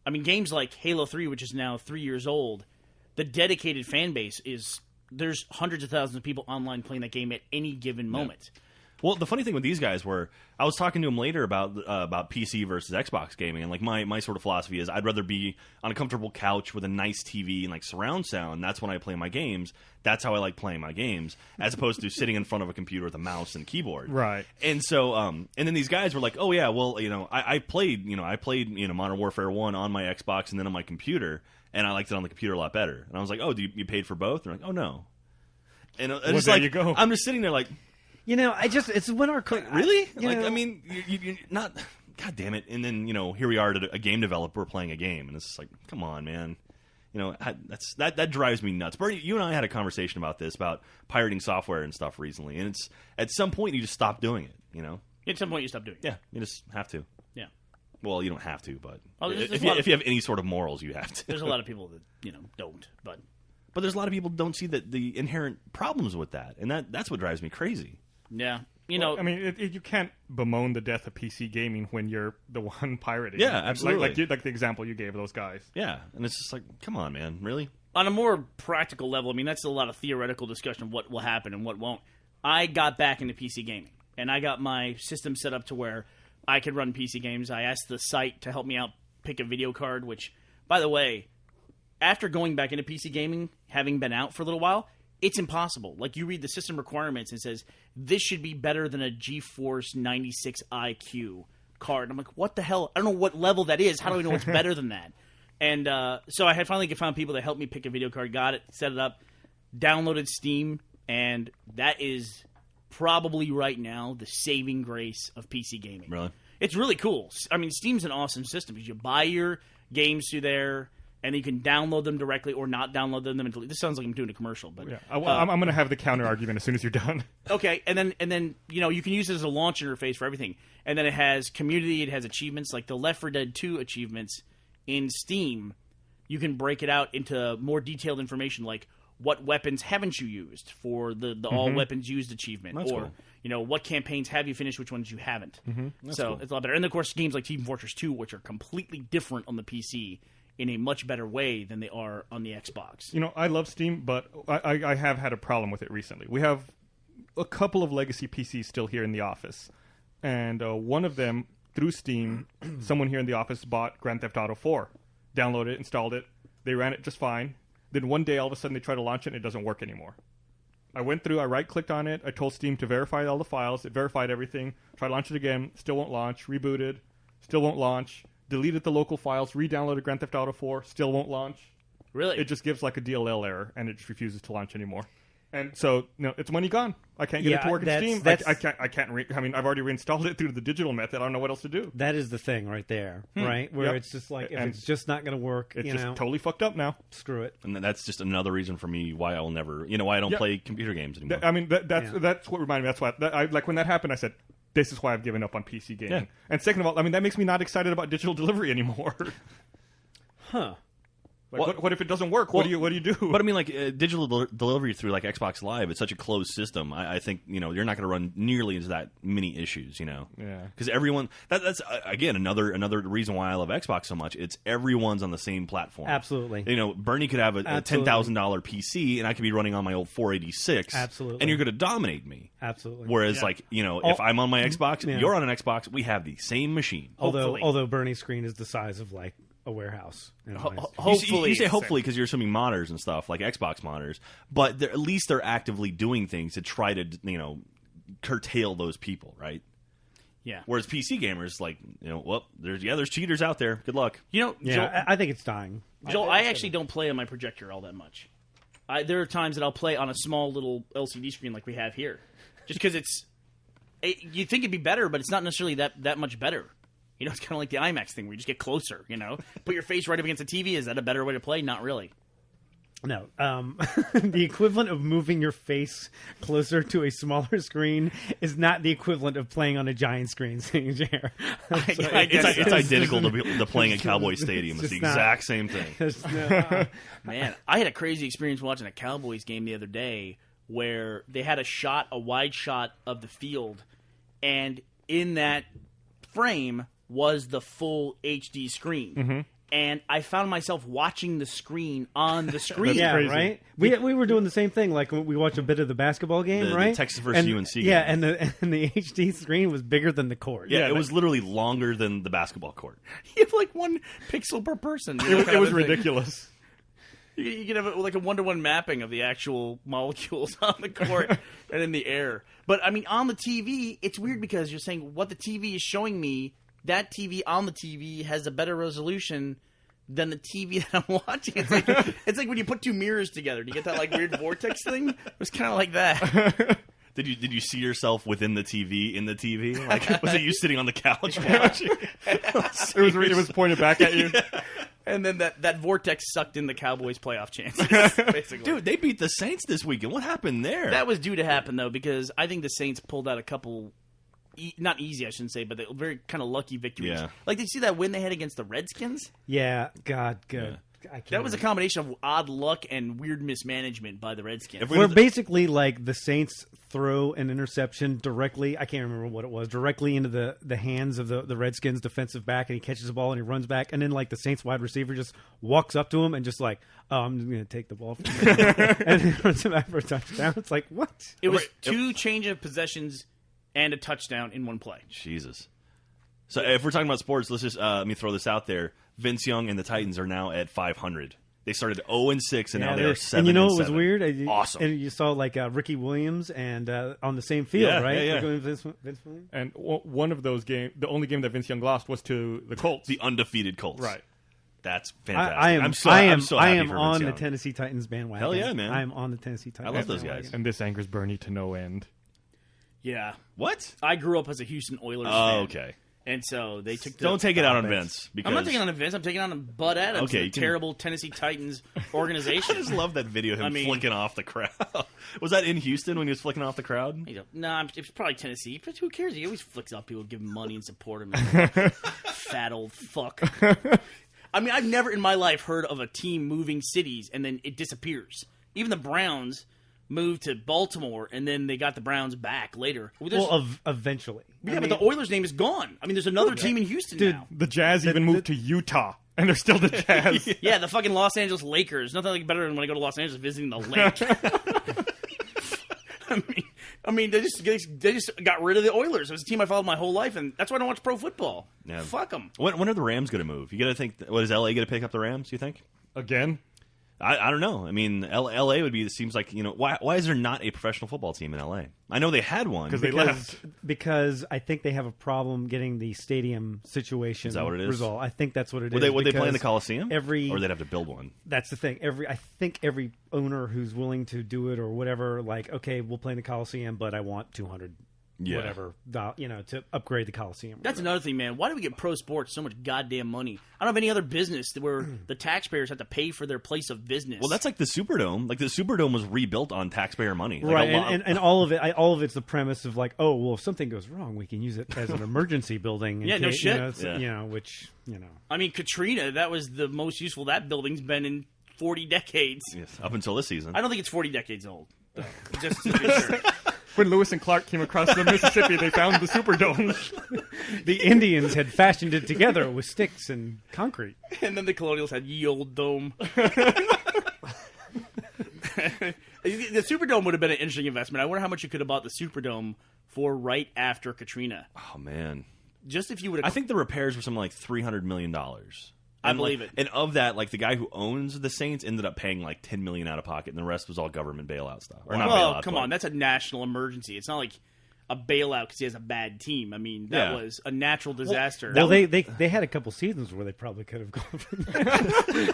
I mean, games like Halo 3, which is now 3 years old, the dedicated fan base there's hundreds of thousands of people online playing that game at any given moment.
Well, the funny thing with these guys I was talking to them later about PC versus Xbox gaming, and like my sort of philosophy is I'd rather be on a comfortable couch with a nice TV and like surround sound. That's when I play my games. That's how I like playing my games, as opposed to sitting in front of a computer with a mouse and keyboard.
Right.
And so, and then these guys were like, "Oh yeah, well, I played Modern Warfare 1 on my Xbox and then on my computer, and I liked it on the computer a lot better." And I was like, "Oh, you paid for both?" And they're like, "Oh no." And it's
there
like,
you go.
I'm just sitting there like,
It's when our
really?
you're
Not. God damn it! And then here we are, a game developer playing a game, and it's just like, come on, man. That drives me nuts. Bernie, you and I had a conversation about this, about pirating software and stuff recently, and it's at some point you just stop doing it.
At some point, you stop doing it.
Yeah, you just have to.
Yeah.
Well, you don't have to, but
There's
if you have any sort of morals, you have to.
There's a lot of people that don't, but
there's a lot of people who don't see the inherent problems with that, and that's what drives me crazy.
yeah,
I mean, you can't bemoan the death of PC gaming when you're the one pirating.
Yeah, absolutely.
Like the example you gave of those guys.
Yeah, and it's just like, come on, man, really?
on a more practical level, I mean, that's a lot of theoretical discussion of what will happen and what won't. I got back into PC gaming, and I got my system set up to where I could run PC games. I asked the site to help me out pick a video card, which, by the way, after going back into PC gaming, having been out for a little while, it's impossible. Like, you read the system requirements and it says, this should be better than a GeForce 96 iQ card. I'm like, what the hell? I don't know what level that is. How do I know it's better than that? And so I had finally found people that helped me pick a video card, got it, set it up, downloaded Steam, and that is probably right now the saving grace of PC gaming.
Really?
It's really cool. I mean, Steam's an awesome system because you buy your games through there, and you can download them directly or not download them. This sounds like I'm doing a commercial, but
yeah, I'm going to have the counter argument as soon as you're done.
Okay, and then you can use it as a launch interface for everything, and then it has community, it has achievements like the Left 4 Dead 2 achievements in Steam. You can break it out into more detailed information like what weapons haven't you used for the all weapons used achievement,
That's
or
cool.
What campaigns have you finished, which ones you haven't. So
cool.
it's a lot better. And of course, games like Team Fortress 2, which are completely different on the PC in a much better way than they are on the Xbox.
I love Steam, but I have had a problem with it recently. We have a couple of legacy PCs still here in the office, and one of them, through Steam, someone here in the office bought Grand Theft Auto 4, downloaded it, installed it, they ran it just fine. Then one day, all of a sudden, they try to launch it, and it doesn't work anymore. I went through, I right-clicked on it, I told Steam to verify all the files, it verified everything, tried to launch it again, still won't launch, rebooted, still won't launch, deleted the local files, re-downloaded Grand Theft Auto 4, still won't launch.
Really?
It just gives like a DLL error, and it just refuses to launch anymore. And so, it's money gone. I can't get it to work in Steam. I can't. I've already reinstalled it through the digital method. I don't know what else to do.
That is the thing right there, right? Where it's just like, if it's just not going to work,
it's just totally fucked up now.
Screw it.
And that's just another reason for me why I will never, why I don't play computer games anymore.
That's what reminded me. That's why, like when that happened, I said, this is why I've given up on PC gaming.
Yeah.
And second of all, that makes me not excited about digital delivery anymore.
Huh.
Like, what if it doesn't work? What do you do?
But I mean, like digital delivery through like Xbox Live, it's such a closed system. I think you're not going to run nearly into that many issues. Yeah. Because everyone that's again another reason why I love Xbox so much. It's everyone's on the same platform.
Absolutely.
Bernie could have a $10,000 PC, and I could be running on my old 486.
Absolutely.
And you're going to dominate me.
Absolutely.
Whereas if I'm on my Xbox, you're on an Xbox, we have the same machine.
Although Bernie's screen is the size of like a warehouse.
Hopefully,
you say hopefully because you're assuming modders and stuff like Xbox modders, but at least they're actively doing things to try to curtail those people, right?
Yeah.
Whereas PC gamers, like there's cheaters out there. Good luck.
Joel,
I think it's dying.
Joel, I actually don't play on my projector all that much. There are times that I'll play on a small little LCD screen like we have here, just because you think it'd be better, but it's not necessarily that much better. It's kind of like the IMAX thing where you just get closer, Put your face right up against the TV. Is that a better way to play? Not really.
No. The equivalent of moving your face closer to a smaller screen is not the equivalent of playing on a giant screen sitting in a chair.
It's identical to playing at Cowboy Stadium. It's the exact same thing.
Man, I had a crazy experience watching a Cowboys game the other day where they had a wide shot of the field, and in that frame was the full HD screen.
Mm-hmm.
And I found myself watching the screen on the screen.
Yeah,
crazy.
Right? We were doing the same thing. Like when we watched a bit of the basketball game, right?
The Texas versus UNC game.
Yeah, and the HD screen was bigger than the court.
Yeah, it was literally longer than the basketball court.
You have like 1 pixel per person.
It was ridiculous.
You can have like a 1-to-1 mapping of the actual molecules on the court and in the air. But on the TV, it's weird because you're saying what the TV is showing me. That TV on the TV has a better resolution than the TV that I'm watching. It's like when you put two mirrors together. Do you get that like weird vortex thing? It was kind of like that.
Did you see yourself within the TV in the TV? Like was it you sitting on the couch watching?
It was pointed back at you.
Yeah. And then that vortex sucked in the Cowboys' playoff chances. Basically,
dude, they beat the Saints this weekend. What happened there?
That was due to happen though because I think the Saints pulled out a couple. Not easy, I shouldn't say, but they very kind of lucky victories. Yeah. Like, did you see that win they had against the Redskins?
Yeah, God, good. Yeah.
That was a combination of odd luck and weird mismanagement by the Redskins.
Where basically, like, the Saints throw an interception directly, I can't remember what it was, directly into the hands of the Redskins defensive back, and he catches the ball and he runs back, and then, like, the Saints wide receiver just walks up to him and just like, oh, I'm just going to take the ball from you. And then runs him back for a touchdown. It's like, what?
It was two change of possessions and a touchdown in one play.
Jesus. So if we're talking about sports, let's just let me throw this out there. Vince Young and the Titans are now at 500. They started 0-6, and now they're 7-7.
And you know what was weird?
Awesome.
And you saw like Ricky Williams and on the same field, right?
Yeah.
Vince Williams.
And one of those games, the only game that Vince Young lost was to the Colts.
The undefeated Colts.
Right.
That's fantastic.
I am
happy
on the Tennessee Titans bandwagon.
Hell yeah, man.
I am on the Tennessee Titans.
I love those guys.
And this angers Bernie to no end.
Yeah.
What?
I grew up as a Houston Oilers fan.
Oh, okay.
And so they took
Don't take it out on Vince. Because
I'm not taking it on Vince. I'm taking it on Bud Adams,
okay,
the terrible Tennessee Titans organization.
I just love that video of him flicking off the crowd. Was that in Houston when he was flicking off the crowd?
No, it's probably Tennessee. But who cares? He always flicks off people, give him money and support him. Fat old fuck. I've never in my life heard of a team moving cities and then it disappears. Even the Browns moved to Baltimore, and then they got the Browns back later.
Eventually.
Yeah, but the Oilers name is gone. There's another team in Houston now.
The Jazz even moved to Utah, and they're still the Jazz.
Yeah, the fucking Los Angeles Lakers. Nothing like better than when I go to Los Angeles visiting the lake. They just got rid of the Oilers. It was a team I followed my whole life, and that's why I don't watch pro football. Yeah. Fuck them.
When are the Rams going to move? You got to think. What is LA going to pick up the Rams? You think?
Again?
I don't know. I mean, L.A. would be. It seems like why is there not a professional football team in L.A.? I know they had one
because they left.
Because I think they have a problem getting the stadium situation.
Is that what it is?
Resolved. I think that's what it is.
Would they play in the Coliseum?
Or
they'd have to build one.
That's the thing. I think every owner who's willing to do it or whatever, like, okay, we'll play in the Coliseum, but I want 200. Whatever, to upgrade the Coliseum.
That's another thing, man. Why do we get pro sports so much goddamn money? I don't have any other business where the taxpayers have to pay for their place of business.
Well, that's like the Superdome. Like the Superdome was rebuilt on taxpayer money,
right? And all of it, all of it's the premise of like, oh, well, if something goes wrong, we can use it as an emergency building.
No shit.
I
mean, Katrina, that was the most useful that building's been in 40 decades.
Yes, up until this season.
I don't think it's 40 decades old. Just to be sure.
When Lewis and Clark came across the Mississippi, they found the Superdome.
The Indians had fashioned it together with sticks and concrete.
And then the Colonials had ye old dome. The Superdome would have been an interesting investment. I wonder how much you could have bought the Superdome for right after Katrina.
Oh, man.
Just if you would have...
I think the repairs were something like $300 million.
I believe it.
And of that, like the guy who owns the Saints ended up paying like $10 million out of pocket, and the rest was all government bailout stuff. Or not bailout,
come on, that's a national emergency. It's not like a bailout because he has a bad team. I mean, that was a natural disaster.
Well, they had a couple seasons where they probably could have gone from there.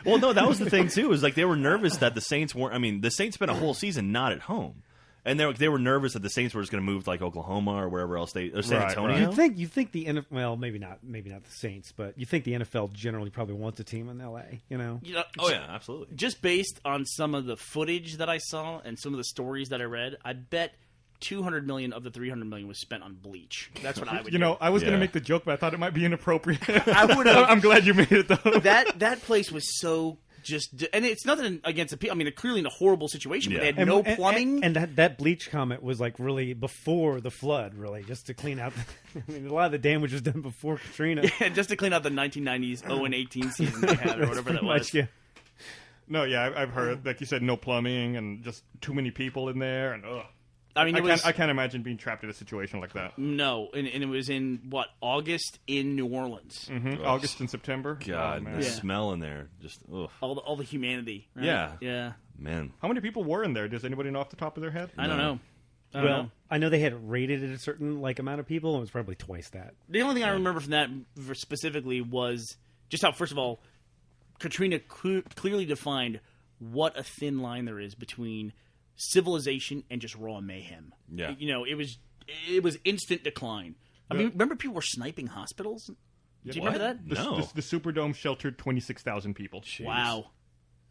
Well, no, that was the thing too. Is like they were nervous that the Saints weren't. I mean, the Saints spent a whole season not at home. And they were nervous that the Saints were just going to move to like Oklahoma or wherever else or San Antonio.
You think the NFL, well, maybe not the Saints, but you think the NFL generally probably wants a team in LA,
Oh yeah, absolutely.
Just based on some of the footage that I saw and some of the stories that I read, I bet $200 million of the $300 million was spent on bleach. That's what I would.
I was going to make the joke, but I thought it might be inappropriate.
I would have.
I'm glad you made it though.
That place was so. And it's nothing against the people. I mean, they're clearly in a horrible situation, but they had no plumbing.
And that bleach comment was like really before the flood, really, just to clean out. I mean, a lot of the damage was done before Katrina.
Yeah, just to clean out the 1990s 0-18 season they had, or whatever that was.
Yeah.
No, yeah, I've heard, like you said, no plumbing and just too many people in there, and
I mean,
I can't imagine being trapped in a situation like that.
No, and it was in August in New Orleans.
Mm-hmm. August and September.
God, the smell in there, just
all the humanity. Right?
Yeah, man.
How many people were in there? Does anybody know off the top of their head?
I don't know.
I know they had rated it a certain amount of people, and it was probably twice that.
The only thing I remember from that specifically was just how, first of all, Katrina clearly defined what a thin line there is between civilization and just raw mayhem.
Yeah.
It was instant decline. I mean, remember people were sniping hospitals? Do you remember that?
No.
The Superdome sheltered 26,000 people.
Jeez.
Wow.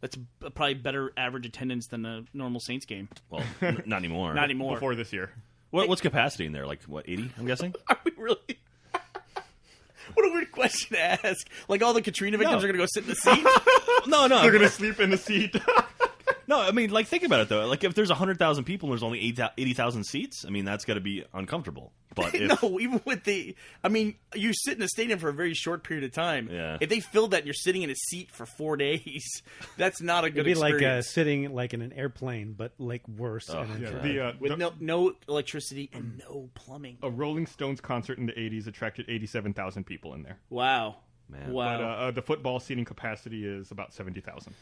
That's probably better average attendance than a normal Saints game.
Well, not anymore.
Not anymore.
Before this year.
What's capacity in there? Like, 80, I'm guessing?
Are we really... What a weird question to ask. Like all the Katrina victims are going to go sit in the seat?
No.
They're going to sleep in the seat.
No, I mean, like, think about it, though. Like, if there's 100,000 people and there's only 80,000 seats, I mean, that's got to be uncomfortable. But
no, even with you sit in a stadium for a very short period of time.
Yeah.
If they filled that and you're sitting in a seat for 4 days, that's not a good
experience. It'd be
experience.
like sitting like in an airplane, but like worse.
With no electricity and no plumbing.
A Rolling Stones concert in the 80s attracted 87,000 people in there.
Wow.
Man.
Wow.
But the football seating capacity is about 70,000.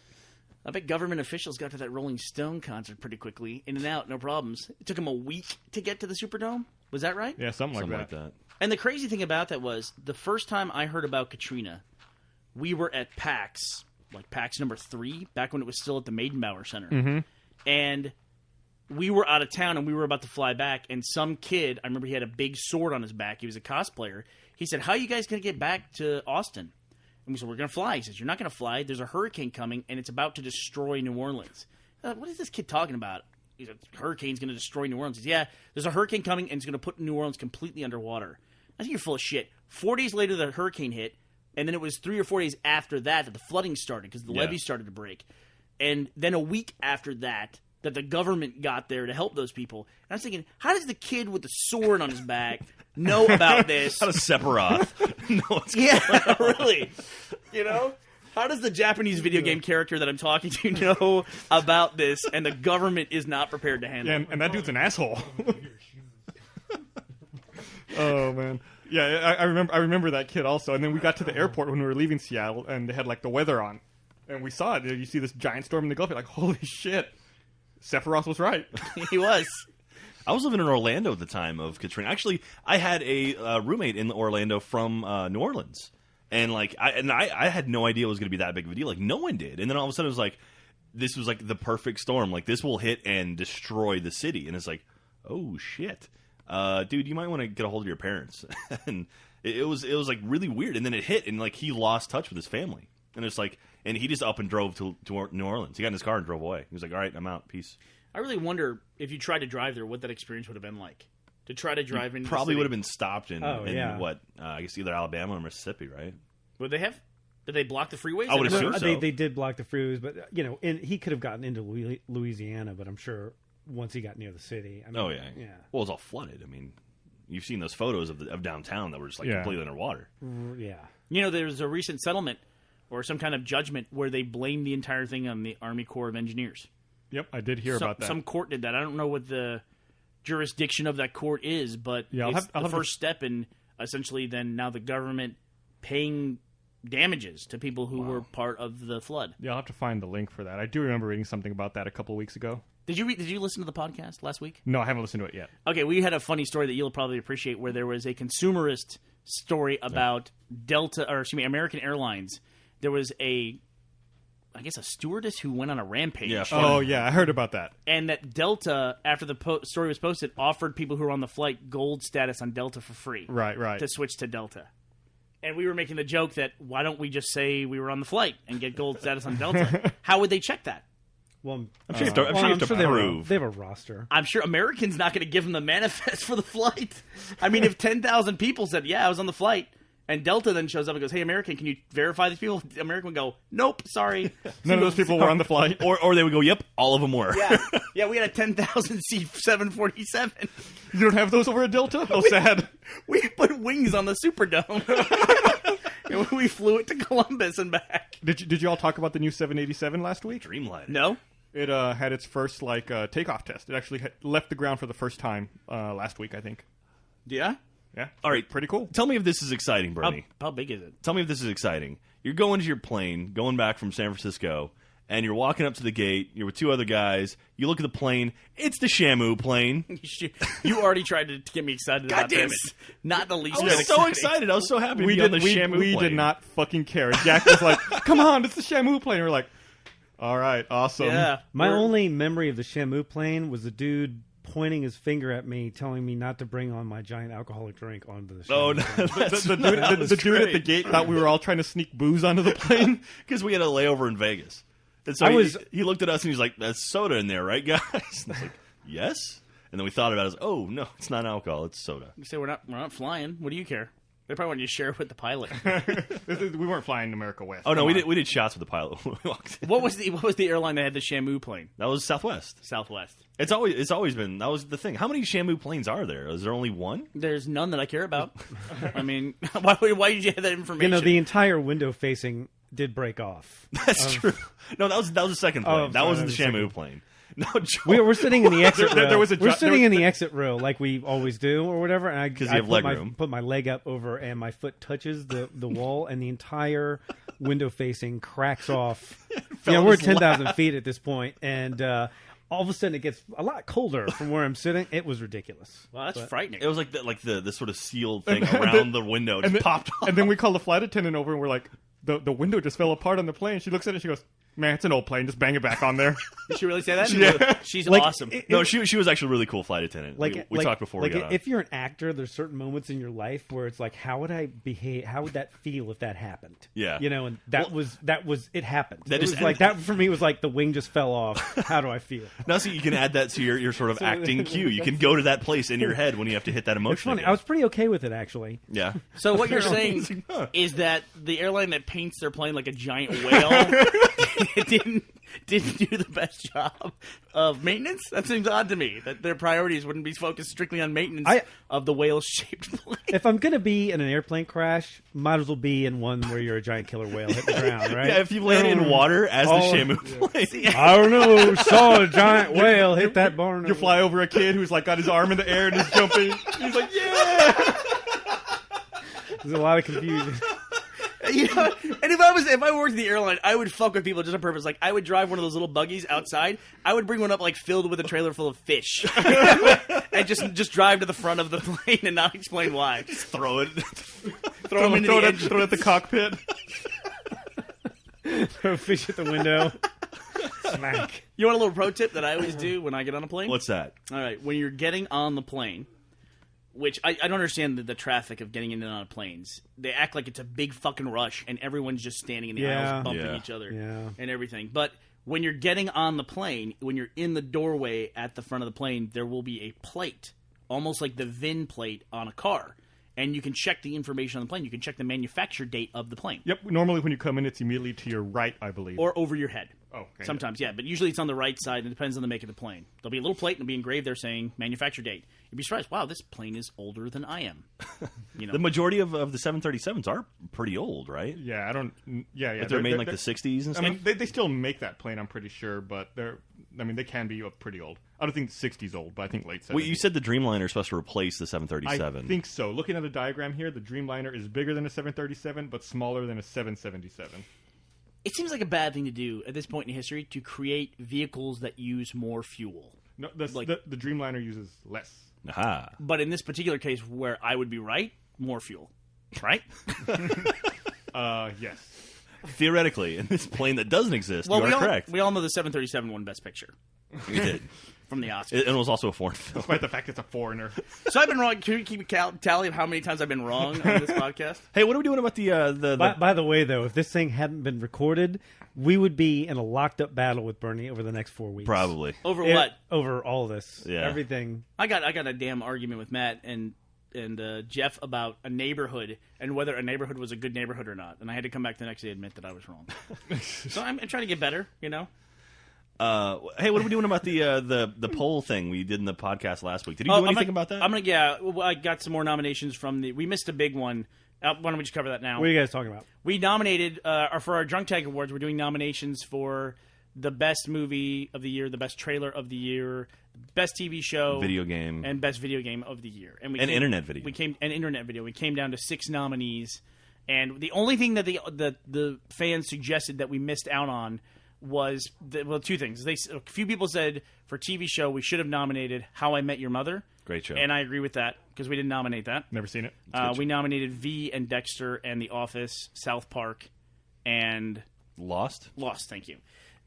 I bet government officials got to that Rolling Stone concert pretty quickly. In and out, no problems. It took them a week to get to the Superdome. Was that right?
Yeah, something like that.
And the crazy thing about that was, the first time I heard about Katrina, we were at PAX, like PAX number 3, back when it was still at the Maidenbauer Center.
Mm-hmm.
And we were out of town, and we were about to fly back, and some kid, I remember he had a big sword on his back. He was a cosplayer. He said, "How are you guys going to get back to Austin?" And we said, "We're going to fly." He says, "You're not going to fly. There's a hurricane coming, and it's about to destroy New Orleans." What is this kid talking about? He said, "Hurricane's going to destroy New Orleans." He says, "Yeah, there's a hurricane coming, and it's going to put New Orleans completely underwater." I think you're full of shit. 4 days later, the hurricane hit, and then it was 3 or 4 days after that the flooding started because the levees started to break. And then a week after that the government got there to help those people. And I was thinking, how does the kid with the sword on his back know about this?
How does Sephiroth know what's going
Yeah, really. You know? How does the Japanese video game character that I'm talking to know about this, and the government is not prepared to handle it?
And that dude's an asshole. Oh, man. Yeah, I remember that kid also. And then we got to the airport when we were leaving Seattle, and they had, like, the weather on. And we saw it. You see this giant storm in the Gulf. You're like, holy shit. Sephiroth was right.
He was.
I was living in Orlando at the time of Katrina. Actually, I had a roommate in Orlando from New Orleans. And I had no idea it was going to be that big of a deal. Like, no one did. And then all of a sudden it was like, this was like the perfect storm. Like, this will hit and destroy the city. And it's like, oh shit, dude, you might want to get a hold of your parents. And it was like really weird. And then it hit, and like he lost touch with his family. And it's like, and he just up and drove to New Orleans. He got in his car and drove away. He was like, all right, I'm out, peace.
I really wonder if you tried to drive there, what that experience would have been like. To try to drive in,
probably would have been stopped in
yeah.
what I guess either Alabama or Mississippi, right?
Would they have? Did they block the freeways?
I would assume so.
They did block the freeways, but he could have gotten into Louisiana. But I'm sure once he got near the city, I mean,
oh yeah. Well, it's all flooded. I mean, you've seen those photos of downtown that were just like completely underwater.
Yeah.
There's a recent settlement or some kind of judgment where they blamed the entire thing on the Army Corps of Engineers.
Yep, I did hear about that.
Some court did that. I don't know what the jurisdiction of that court is, but it's the first step in essentially then now the government paying damages to people who were part of the flood.
Yeah, I'll have to find the link for that. I do remember reading something about that a couple of weeks ago.
Did you listen to the podcast last week?
No, I haven't listened to it yet.
Okay, we had a funny story that you'll probably appreciate where there was a consumerist story about American Airlines. There was a stewardess who went on a rampage.
Yeah.
Oh, yeah, I heard about that.
And that Delta, after the story was posted, offered people who were on the flight gold status on Delta for free.
Right.
To switch to Delta. And we were making the joke that why don't we just say we were on the flight and get gold status on Delta? How would they check that?
Well,
I'm sure you have to prove.
They have a roster.
I'm sure Americans not going to give them the manifest for the flight. I mean, if 10,000 people said, yeah, I was on the flight, and Delta then shows up and goes, hey, American, can you verify these people? American would go, nope, sorry.
None of those people were on the flight.
Or they would go, yep, all of them were.
Yeah, we had a 10,000 seat 747.
You don't have those over at Delta? Oh, sad.
We put wings on the Superdome. And we flew it to Columbus and back.
Did you all talk about the new 787 last week?
Dreamliner.
No.
It had its first takeoff test. It actually left the ground for the first time last week, I think.
Yeah?
Yeah.
All right.
Pretty cool.
Tell me if this is exciting, Bernie.
How big is it?
Tell me if this is exciting. You're going to your plane, going back from San Francisco, and you're walking up to the gate. You're with two other guys. You look at the plane. It's the Shamu plane.
You already tried to get me excited about
damn
this. Not the least
I
bit
was so excited. I was so happy to be on the Shamu plane.
We did not fucking care. Jack was like, come on, it's the Shamu plane. We're like, all right, awesome.
Yeah.
My only memory of the Shamu plane was the dude pointing his finger at me, telling me not to bring on my giant alcoholic drink onto the Shamu plane.
The dude at the gate thought we were all trying to sneak booze onto the plane.
Because we had a layover in Vegas. And so he looked at us and he's like, "That's soda in there, right, guys?" And I was like, "Yes." And then we thought about it as, "Oh no, it's not alcohol; it's soda."
You say we're not flying. What do you care? They probably wanted you to share it with the pilot.
We weren't flying America West.
Oh no, we did shots with the pilot when we walked in.
What was the airline that had the Shamu plane?
That was Southwest.
Southwest.
It's always been, that was the thing. How many Shamu planes are there? Is there only one?
There's none that I care about. I mean, why did you have that information?
The entire window facing did break off.
That's true. No, that was the second plane. That wasn't the Shamu plane. No,
we're sitting in the exit row.
We're
sitting in the exit row like we always do, or whatever. And
because you have leg room.
Put my leg up over, and my foot touches the wall, and the entire window facing cracks off. We're at 10,000 feet at this point, and all of a sudden it gets a lot colder from where I'm sitting. It was ridiculous.
Well, that's frightening.
It was like the sort of sealed thing around the window just popped off.
And then we call the flight attendant over, and we're like, the window just fell apart on the plane. She looks at it and she goes, man, it's an old plane. Just bang it back on there.
Did she really say that?
Yeah.
She's awesome.
No, she was actually a really cool flight attendant. We talked before we got on.
If you're an actor, there's certain moments in your life where it's like, how would I behave? How would that feel if that happened?
Yeah.
And that was it happened.
That
it was like that for me was like the wing just fell off. How do I feel?
Now, see, you can add that to your sort of acting cue. You can go to that place in your head when you have to hit that emotion.
It's funny.
Again.
I was pretty okay with it, actually.
Yeah.
So what you're saying is that the airline that paints their plane like a giant whale didn't do the best job of maintenance? That seems odd to me, that their priorities wouldn't be focused strictly on maintenance of the whale-shaped plane.
If I'm going to be in an airplane crash, might as well be in one where you're a giant killer whale hitting the ground, right?
Yeah, if you land in water as the Shamu plane.
I don't know, saw a giant whale hit that barn.
You fly over a kid who's like got his arm in the air and he's jumping. He's like, yeah!
There's a lot of confusion.
You know, and if I worked at the airline, I would fuck with people just on purpose. Like, I would drive one of those little buggies outside. I would bring one up like filled with a trailer full of fish, and just drive to the front of the plane and not explain why.
Just throw it.
Throw it at the cockpit.
Throw fish at the window. Smack.
You want a little pro tip that I always do when I get on a plane?
What's that?
All right, when you're getting on the plane, which I don't understand the traffic of getting in and out of planes. They act like it's a big fucking rush, and everyone's just standing in the aisles bumping each other and everything. But when you're getting on the plane, when you're in the doorway at the front of the plane, there will be a plate, almost like the VIN plate on a car. And you can check the information on the plane. You can check the manufacture date of the plane.
Yep. Normally when you come in, it's immediately to your right, I believe.
Or over your head.
Oh, okay.
Sometimes, yeah. But usually it's on the right side, and it depends on the make of the plane. There'll be a little plate, and it'll be engraved there saying manufacture date. You'd be surprised. Wow, this plane is older than I am. You know?
The majority of the 737s are pretty old, right?
Yeah, I don't... Yeah.
But they're made in like the 60s and stuff?
I mean, they still make that plane, I'm pretty sure, but they can be pretty old. I don't think the 60s old, but I think late 70s.
Well, you said the Dreamliner is supposed to replace the 737.
I think so. Looking at the diagram here, the Dreamliner is bigger than a 737, but smaller than a 777.
It seems like a bad thing to do at this point in history to create vehicles that use more fuel.
No, the Dreamliner uses less.
Aha.
But in this particular case, where I would be right, more fuel. Right?
Yes.
Theoretically, in this plane that doesn't exist, you are correct.
We all know the 737 won Best Picture.
We did.
From the Oscars.
And it was also a foreign film.
Despite the fact it's a foreigner.
So I've been wrong. Can you keep a tally of how many times I've been wrong on this podcast?
Hey, what are we doing about the...
By the way, though, if this thing hadn't been recorded, we would be in a locked-up battle with Bernie over the next 4 weeks.
Probably.
Over what?
Over all this.
Yeah.
Everything.
I got a damn argument with Matt and Jeff about a neighborhood and whether a neighborhood was a good neighborhood or not. And I had to come back the next day and admit that I was wrong. So I'm trying to get better, you know?
Hey, what are we doing about the poll thing we did in the podcast last week? Did you do anything about that?
I got some more nominations from we missed a big one. Why don't we just cover that now?
What are you guys talking about?
We nominated for our Drunk Tank Awards. We're doing nominations for the best movie of the year, the best trailer of the year, best TV show,
video game,
and best video game of the year, and
internet video.
Internet video. We came down to 6 nominees, and the only thing that the fans suggested that we missed out on was 2 things. A few people said for TV show we should have nominated How I Met Your Mother.
Great show,
and I agree with that because we didn't nominate that.
Never seen it.
We nominated V and Dexter and The Office, South Park, and
Lost.
Thank you.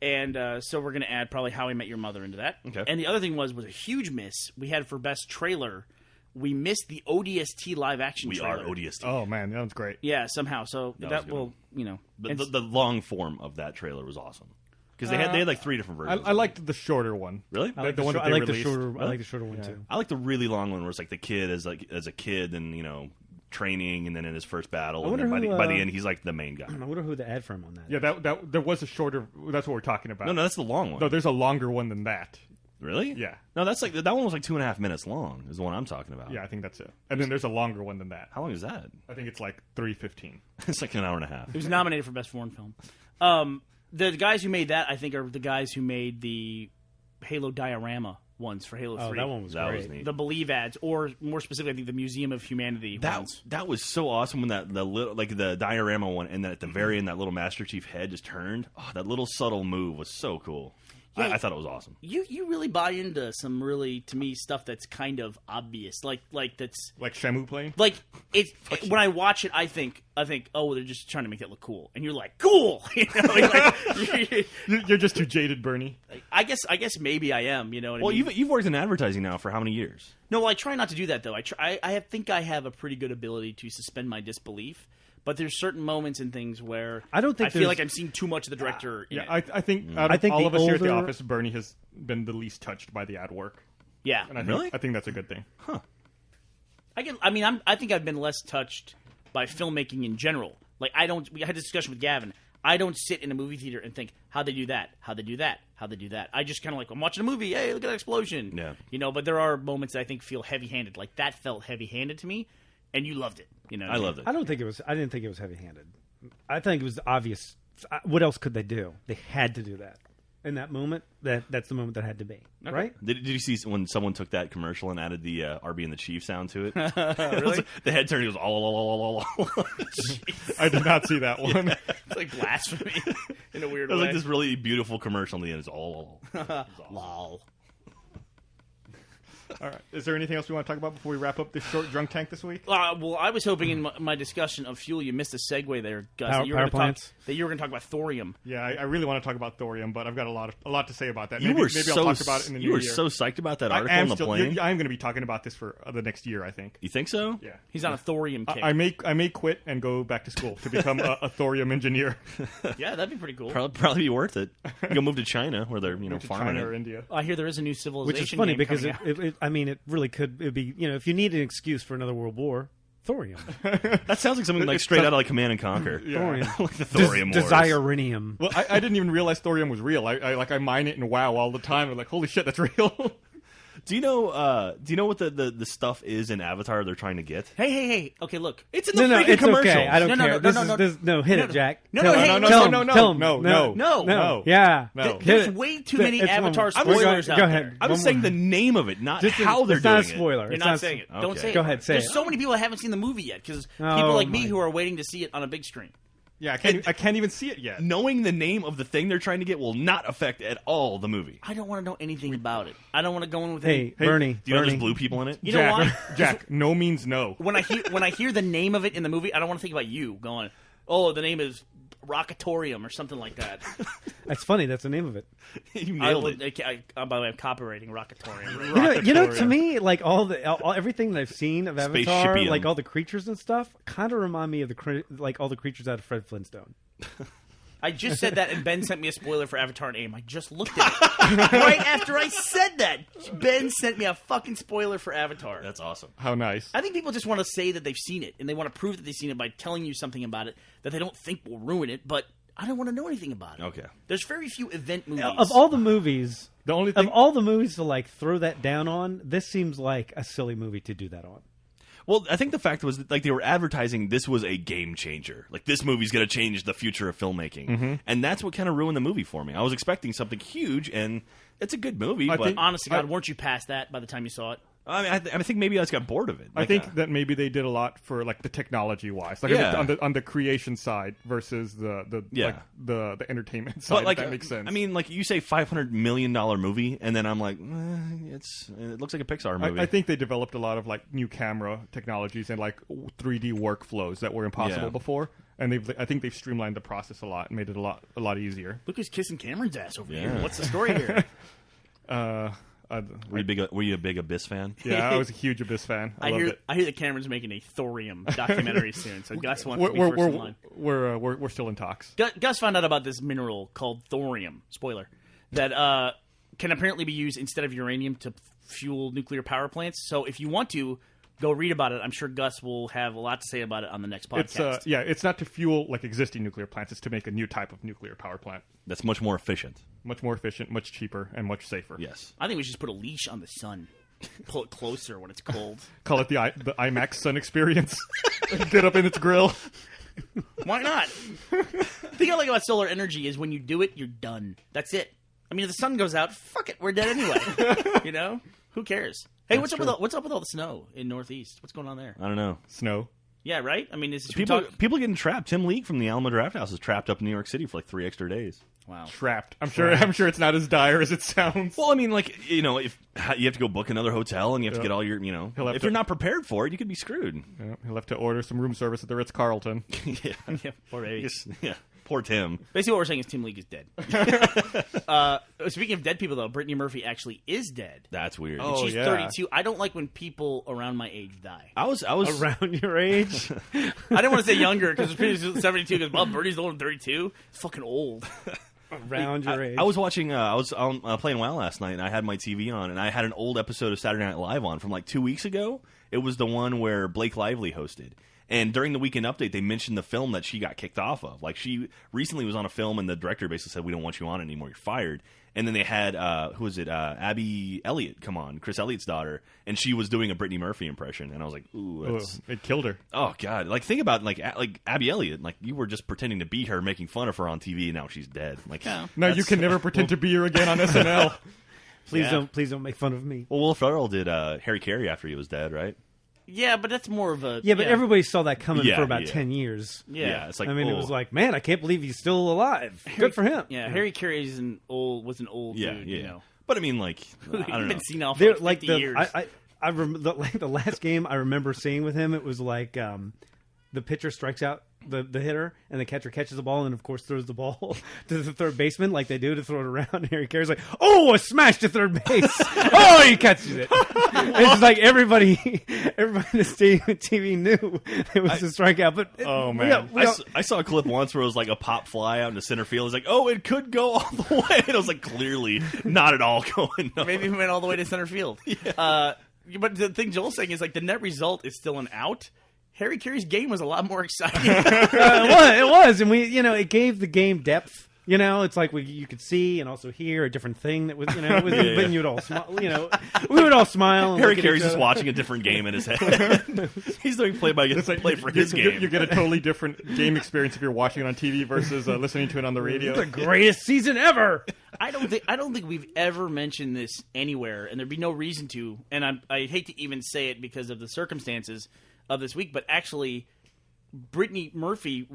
And so we're going to add probably How I Met Your Mother into that.
Okay.
And the other thing was a huge miss. We had for best trailer. We missed the ODST live action trailer.
We are ODST.
Oh man, that was great.
Yeah, somehow. So that will,
the long form of that trailer was awesome because they had like 3 different versions.
I liked the shorter one.
Really?
I like the one that they released.
I like the shorter one too.
I like the really long one where it's like the kid as a kid and training and then in his first battle and then by the end he's like the main guy.
I wonder who the ad from on that.
Yeah, that there was a shorter. That's what we're talking about.
No, that's the long one.
No, there's a longer one than that.
Really?
Yeah.
No, that's like that one was like 2.5 minutes long. Is the one I'm talking about.
Yeah, I think that's it. And then there's a longer one than that.
How long is that?
I think it's like 3:15.
It's like an hour and a half.
It was nominated for best foreign film. The guys who made that, I think, are the guys who made the Halo diorama ones for Halo 3.
Oh, that one was great.
Was neat.
The Believe ads, or more specifically, I think the Museum of Humanity ones.
That was so awesome when the little the diorama one, and then at the very end that little Master Chief head just turned. Oh, that little subtle move was so cool. Yeah, I thought it was awesome.
You really buy into some really, to me, stuff that's kind of obvious, like that's
like Shamu playing.
Like when I watch it, I think, oh, they're just trying to make it look cool, and you're like, cool.
You're just too jaded, Bernie.
I guess maybe I am. You know what I mean?
You've worked in advertising now for how many years?
No, I try not to do that though. I think I have a pretty good ability to suspend my disbelief. But there's certain moments and things where I feel like I'm seeing too much of the director.
I think out of all of us here at the office, Bernie has been the least touched by the ad work.
Yeah,
and I think that's a good thing.
Huh?
I think I've been less touched by filmmaking in general. Like we had a discussion with Gavin. I don't sit in a movie theater and think how they do that, how they do that, how they do that. I just kind of I'm watching a movie. Hey, look at that explosion.
Yeah.
But there are moments that I think feel heavy-handed. Like that felt heavy-handed to me. And you loved it,
I loved it.
I didn't think it was heavy-handed. I think it was obvious. What else could they do? They had to do that. in that moment, that's the moment that had to be. Okay. Right?
Did you see when someone took that commercial and added the RB and the Chief sound to it?
Really?
The head turn, he goes, oh.
I did not see that one.
Yeah.
It's like blasphemy in a weird
It was
way.
like this really beautiful commercial, and the end is all.
Lol.
All right. Is there anything else we want to talk about before we wrap up this short drunk tank this week?
Well, I was hoping in my discussion of fuel, you missed a segue there, Gus.
Power
that you were
plants.
that you were going to talk about thorium.
Yeah, I really want to talk about thorium, but I've got a lot to say about that.
You
Maybe
were
I'll
so
talk about it in the new
you were
year.
so psyched about that
I
article
am
on the
still,
plane.
I'm going to be talking about this for the next year, I think.
You think so?
Yeah.
He's on a thorium kick.
I may quit and go back to school to become a thorium engineer.
Yeah, that'd be pretty cool.
Probably be worth it. You go move to China where they're
to
farming
China
it.
or India.
I hear there is a new civilization.
Which is funny
game
because
coming out.
it really could be, if you need an excuse for another world war, thorium.
That sounds like something like straight out of like Command and Conquer.
Thorium.
Like the Thorium Wars.
Desirinium.
Well, I didn't even realize thorium was real. I mine it in WoW all the time. I'm like, holy shit, that's real.
Do you know what the stuff is in Avatar they're trying to get?
Hey. Okay, look.
It's in the
No,
freaking
it's
commercials.
okay. I don't
No,
care.
no,
Hit it, Jack.
No,
Tell
no,
him.
hey,
Tell
no,
him.
no,
Tell him.
No.
Yeah.
No.
There's
Hit it.
way too many
It's one
Avatar
more.
spoilers out
Go
there.
ahead.
I was
One
saying
more.
the name of it, not
Just
how they're
it's
doing
not a spoiler.
You're
It's
not saying it. Don't
Okay.
say it.
Go ahead, say
There's
it.
so many people that haven't seen the movie yet because
Oh,
people like me
my.
who are waiting to see it on a big screen.
Yeah, I can't even see it yet.
Knowing the name of the thing they're trying to get will not affect at all the movie.
I don't want to know anything about it. I don't want to go in with
Hey,
any...
Bernie.
Do you know
Bernie.
there's blue people in it?
You know
Jack,
why?
Jack, no means no.
When I hear the name of it in the movie, I don't want to think about you going, oh, the name is Rockatorium or something like that.
That's funny. That's the name of it.
You nailed it.
By the way, I'm copywriting Rockatorium.
You know, to me, like everything that I've seen of Avatar,
Spaceshipium.
like all the creatures and stuff, kind of remind me of all the creatures out of Fred Flintstone.
I just said that, and Ben sent me a spoiler for Avatar and AIM. I just looked at it. Right after I said that, Ben sent me a fucking spoiler for Avatar.
That's awesome.
How nice.
I think people just want to say that they've seen it, and they want to prove that they've seen it by telling you something about it that they don't think will ruin it, but I don't want to know anything about it.
Okay.
There's very few event movies.
Of all the movies,
The only thing,
to like throw that down on, this seems like a silly movie to do that on.
Well, I think the fact was that, like, they were advertising this was a game changer. Like, this movie's going to change the future of filmmaking. And that's what kind of ruined the movie for me. I was expecting something huge, and it's a good movie.
I
but
think-
Honest to God, weren't you past that by the time you saw it?
I mean, I think maybe I just got bored of it.
I
Like,
think that maybe they did a lot for like the technology wise, like
Yeah.
on the creation side versus the
Yeah.
like the entertainment side.
but like
if that makes sense.
I mean, like you say, $500 million movie, and then I'm like, it looks like a Pixar movie.
I think they developed a lot of like new camera technologies and like 3D workflows that were impossible
Yeah.
before, and I think they've streamlined the process a lot and made it a lot easier.
Look who's kissing Cameron's ass over
Yeah.
here. What's the story here?
Were you a big Abyss fan?
Yeah, I was a huge Abyss fan. I loved it.
I hear that Cameron's making a thorium documentary soon, so Gus wants to be first in line.
We're still in talks.
Gus found out about this mineral called thorium, spoiler, that can apparently be used instead of uranium to fuel nuclear power plants. So if you want to, go read about it. I'm sure Gus will have a lot to say about it on the next podcast.
It's not to fuel like existing nuclear plants. It's to make a new type of nuclear power plant.
That's much more efficient.
Much more efficient, much cheaper, and much safer.
Yes.
I think we should just put a leash on the sun. Pull it closer when it's cold.
Call it the IMAX Sun Experience. Get up in its grill.
Why not? The thing I like about solar energy is when you do it, you're done. That's it. I mean, if the sun goes out, fuck it, we're dead anyway. You know? Who cares? Hey, what's up with all the snow in Northeast? What's going on there?
I don't know.
Snow.
Yeah, right? I mean,
People getting trapped. Tim Leake from the Alamo Draft House is trapped up in New York City for like 3 extra days.
Wow.
Trapped. I'm sure it's not as dire as it sounds.
Well, I mean, like, you know, if you have to go book another hotel and you have to get all your, if you're not prepared for it, you could be screwed.
Yeah, he'll have to order some room service at the Ritz-Carlton.
Yeah.
Yeah, poor baby.
Yeah. Poor Tim.
Basically, what we're saying is Tim League is dead. Speaking of dead people, though, Brittany Murphy actually is dead.
That's weird.
Oh,
She's
yeah.
32. I don't like when people around my age die.
I was
Around your age.
I didn't want to say younger because it's 72 because, well, Birdie's older than 32. It's fucking old.
Around your age.
I was watching. I was playing WoW last night, and I had my TV on, and I had an old episode of Saturday Night Live on from like 2 weeks ago. It was the one where Blake Lively hosted, And during the Weekend Update, they mentioned the film that she got kicked off of. Like, she recently was on a film, and the director basically said, "We don't want you on anymore. You're fired." And then they had who was it? Abby Elliott come on, Chris Elliott's daughter, and she was doing a Brittany Murphy impression. And I was like, "Ooh, that's...
it killed her."
Oh God! Like, think about like Abby Elliott. Like, you were just pretending to be her, making fun of her on TV, and now she's dead. Like,
No, you can never pretend to be her again on SNL.
Please don't make fun of me.
Well, Will Ferrell did Harry Carey after he was dead, right?
Yeah, but that's more of a...
Yeah, but everybody saw that coming
Yeah,
for about
yeah.
10 years.
Yeah.
It's like,
I mean, it was like, man, I can't believe he's still alive. Good for him.
Yeah, Harry Carey was an old
yeah,
dude,
yeah.
you know.
But I mean, like, I
He'd
don't know.
been seen off
They're
for
like
50 years.
I remember the last game I remember seeing with him. It was like the pitcher strikes out the hitter, and the catcher catches the ball, and of course throws the ball to the third baseman like they do to throw it around. And Harry Carey's like, "Oh, a smash to third base! Oh, he catches it!" It's like everybody in the stadium and TV knew it was a strikeout. But
Oh, man.
I saw a clip once where it was like a pop fly out into center field. It's like, oh, it could go all the way. And it was like clearly not at all going on.
Maybe he went all the way to center field. But the thing Joel's saying is, like, the net result is still an out. Harry Carey's game was a lot more exciting.
It was, and it gave the game depth. It's like you could see and also hear a different thing that was, it was, when you'd all smile. We would all smile. And
Harry
look at
Carey's
each
just
other.
watching a different game in his head. He's doing play for his game.
You get a totally different game experience if you're watching it on TV versus listening to it on the radio.
The greatest season ever.
I don't think we've ever mentioned this anywhere, and there'd be no reason to. And I hate to even say it because of the circumstances of this week, but actually, Brittany Murphy,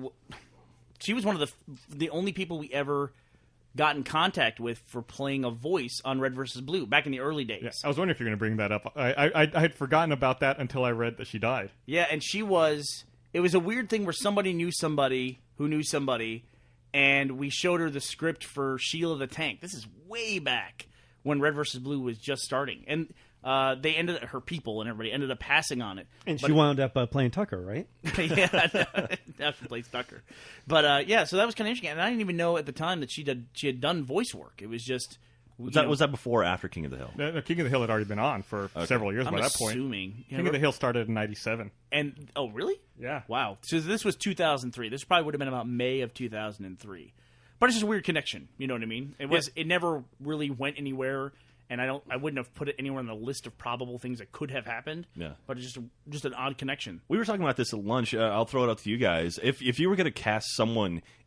she was one of the only people we ever got in contact with for playing a voice on Red vs. Blue back in the early days.
Yeah, I was wondering if you're going to bring that up. I had forgotten about that until I read that she died.
Yeah, and it was a weird thing where somebody knew somebody who knew somebody, and we showed her the script for Sheila the Tank. This is way back when Red vs. Blue was just starting. And her people and everybody ended up passing on it.
And she wound up playing Tucker, right?
Yeah, now she plays Tucker. But so that was kind of interesting. And I didn't even know at the time that she had done voice work. It was just...
Was that before or after King of the Hill?
The King of the Hill had already been on for several years by that point.
Assuming.
King of the Hill started in 97.
And, oh, really?
Yeah.
Wow. So this was 2003. This probably would have been about May of 2003. But it's just a weird connection. You know what I mean? It never really went anywhere. And I wouldn't have put it anywhere on the list of probable things that could have happened.
Yeah.
But it's just an odd connection.
We were talking about this at lunch. I'll throw it out to you guys. If you were going to cast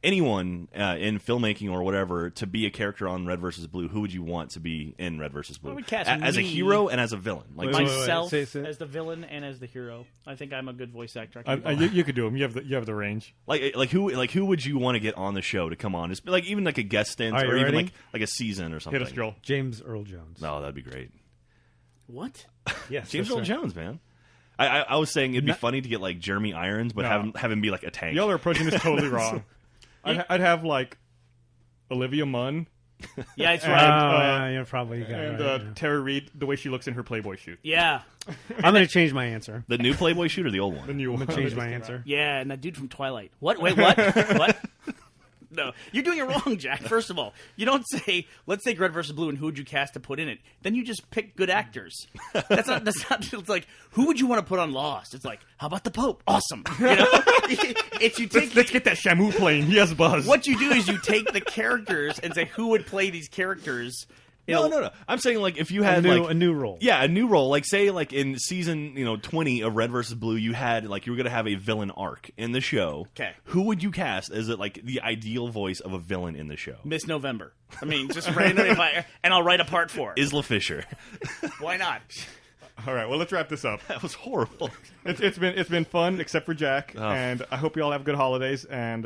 anyone in filmmaking or whatever, to be a character on Red vs. Blue, who would you want to be in Red vs. Blue?
I would cast
as a
me.
hero and as a villain. Like
Myself
Say.
as the villain and as the hero. I think I'm a good voice actor.
You could do them. You have the range.
Like who would you want to get on the show to come on? Just, like even like a guest stint
Are you
or even
ready?
like a season or something.
Hit us, Joel.
James Earl Jones.
Oh, that'd be great.
What?
Yes,
James
that's
Earl
right.
Jones, man. I was saying it'd be funny to get like Jeremy Irons, but
No.
have him be like a tank.
Y'all are approaching this totally wrong. I'd have like Olivia Munn
Yeah, it's
and,
right.
You're probably got it
and
right,
Tara Reid, the way she looks in her Playboy shoot.
Yeah.
I'm going to change my answer.
The new Playboy shoot or the old
The
one?
new one.
I'm going to change my answer.
Yeah, and that dude from Twilight. What? Wait, what? What? No, you're doing it wrong, Jack. First of all, you don't say, let's take Red vs. Blue and who would you cast to put in it? Then you just pick good actors. That's not, it's like, who would you want to put on Lost? It's like, how about the Pope? Awesome. You know? It's you take,
Let's get that Shamu plane. Yes, Buzz.
what you do is you take the characters and say, who would play these characters?
No. I'm saying like if you had
A new role.
Yeah, a new role. Like say like in season 20 of Red vs. Blue, you had like you were gonna have a villain arc in the show.
Okay.
Who would you cast as like the ideal voice of a villain in the show?
Miss November. I mean, just randomly, and I'll write a part for her.
Isla Fisher.
Why not?
All right, well, let's wrap this up.
That was horrible.
It's been fun, except for Jack, and I hope you all have good holidays. And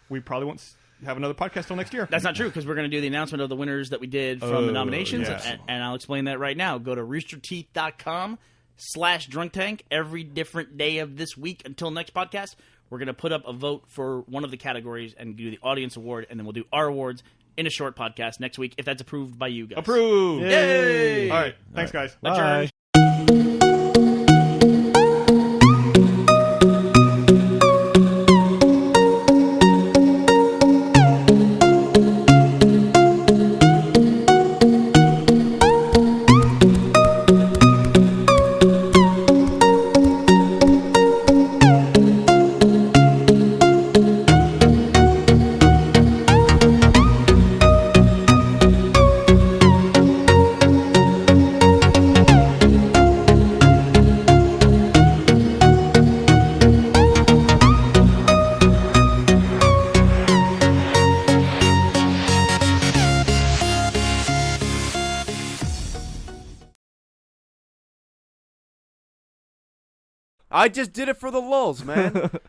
we probably won't have another podcast till next year.
That's not true, because we're going to do the announcement of the winners that we did from the nominations,
yes.
and I'll explain that right now. Go to roosterteeth.com/drunktank every different day of this week until next podcast. We're going to put up a vote for one of the categories and do the audience award, and then we'll do our awards in a short podcast next week if that's approved by you guys.
Approved!
Yay!
All right, thanks, guys.
Adjourned.
I just did it for the lulz, man.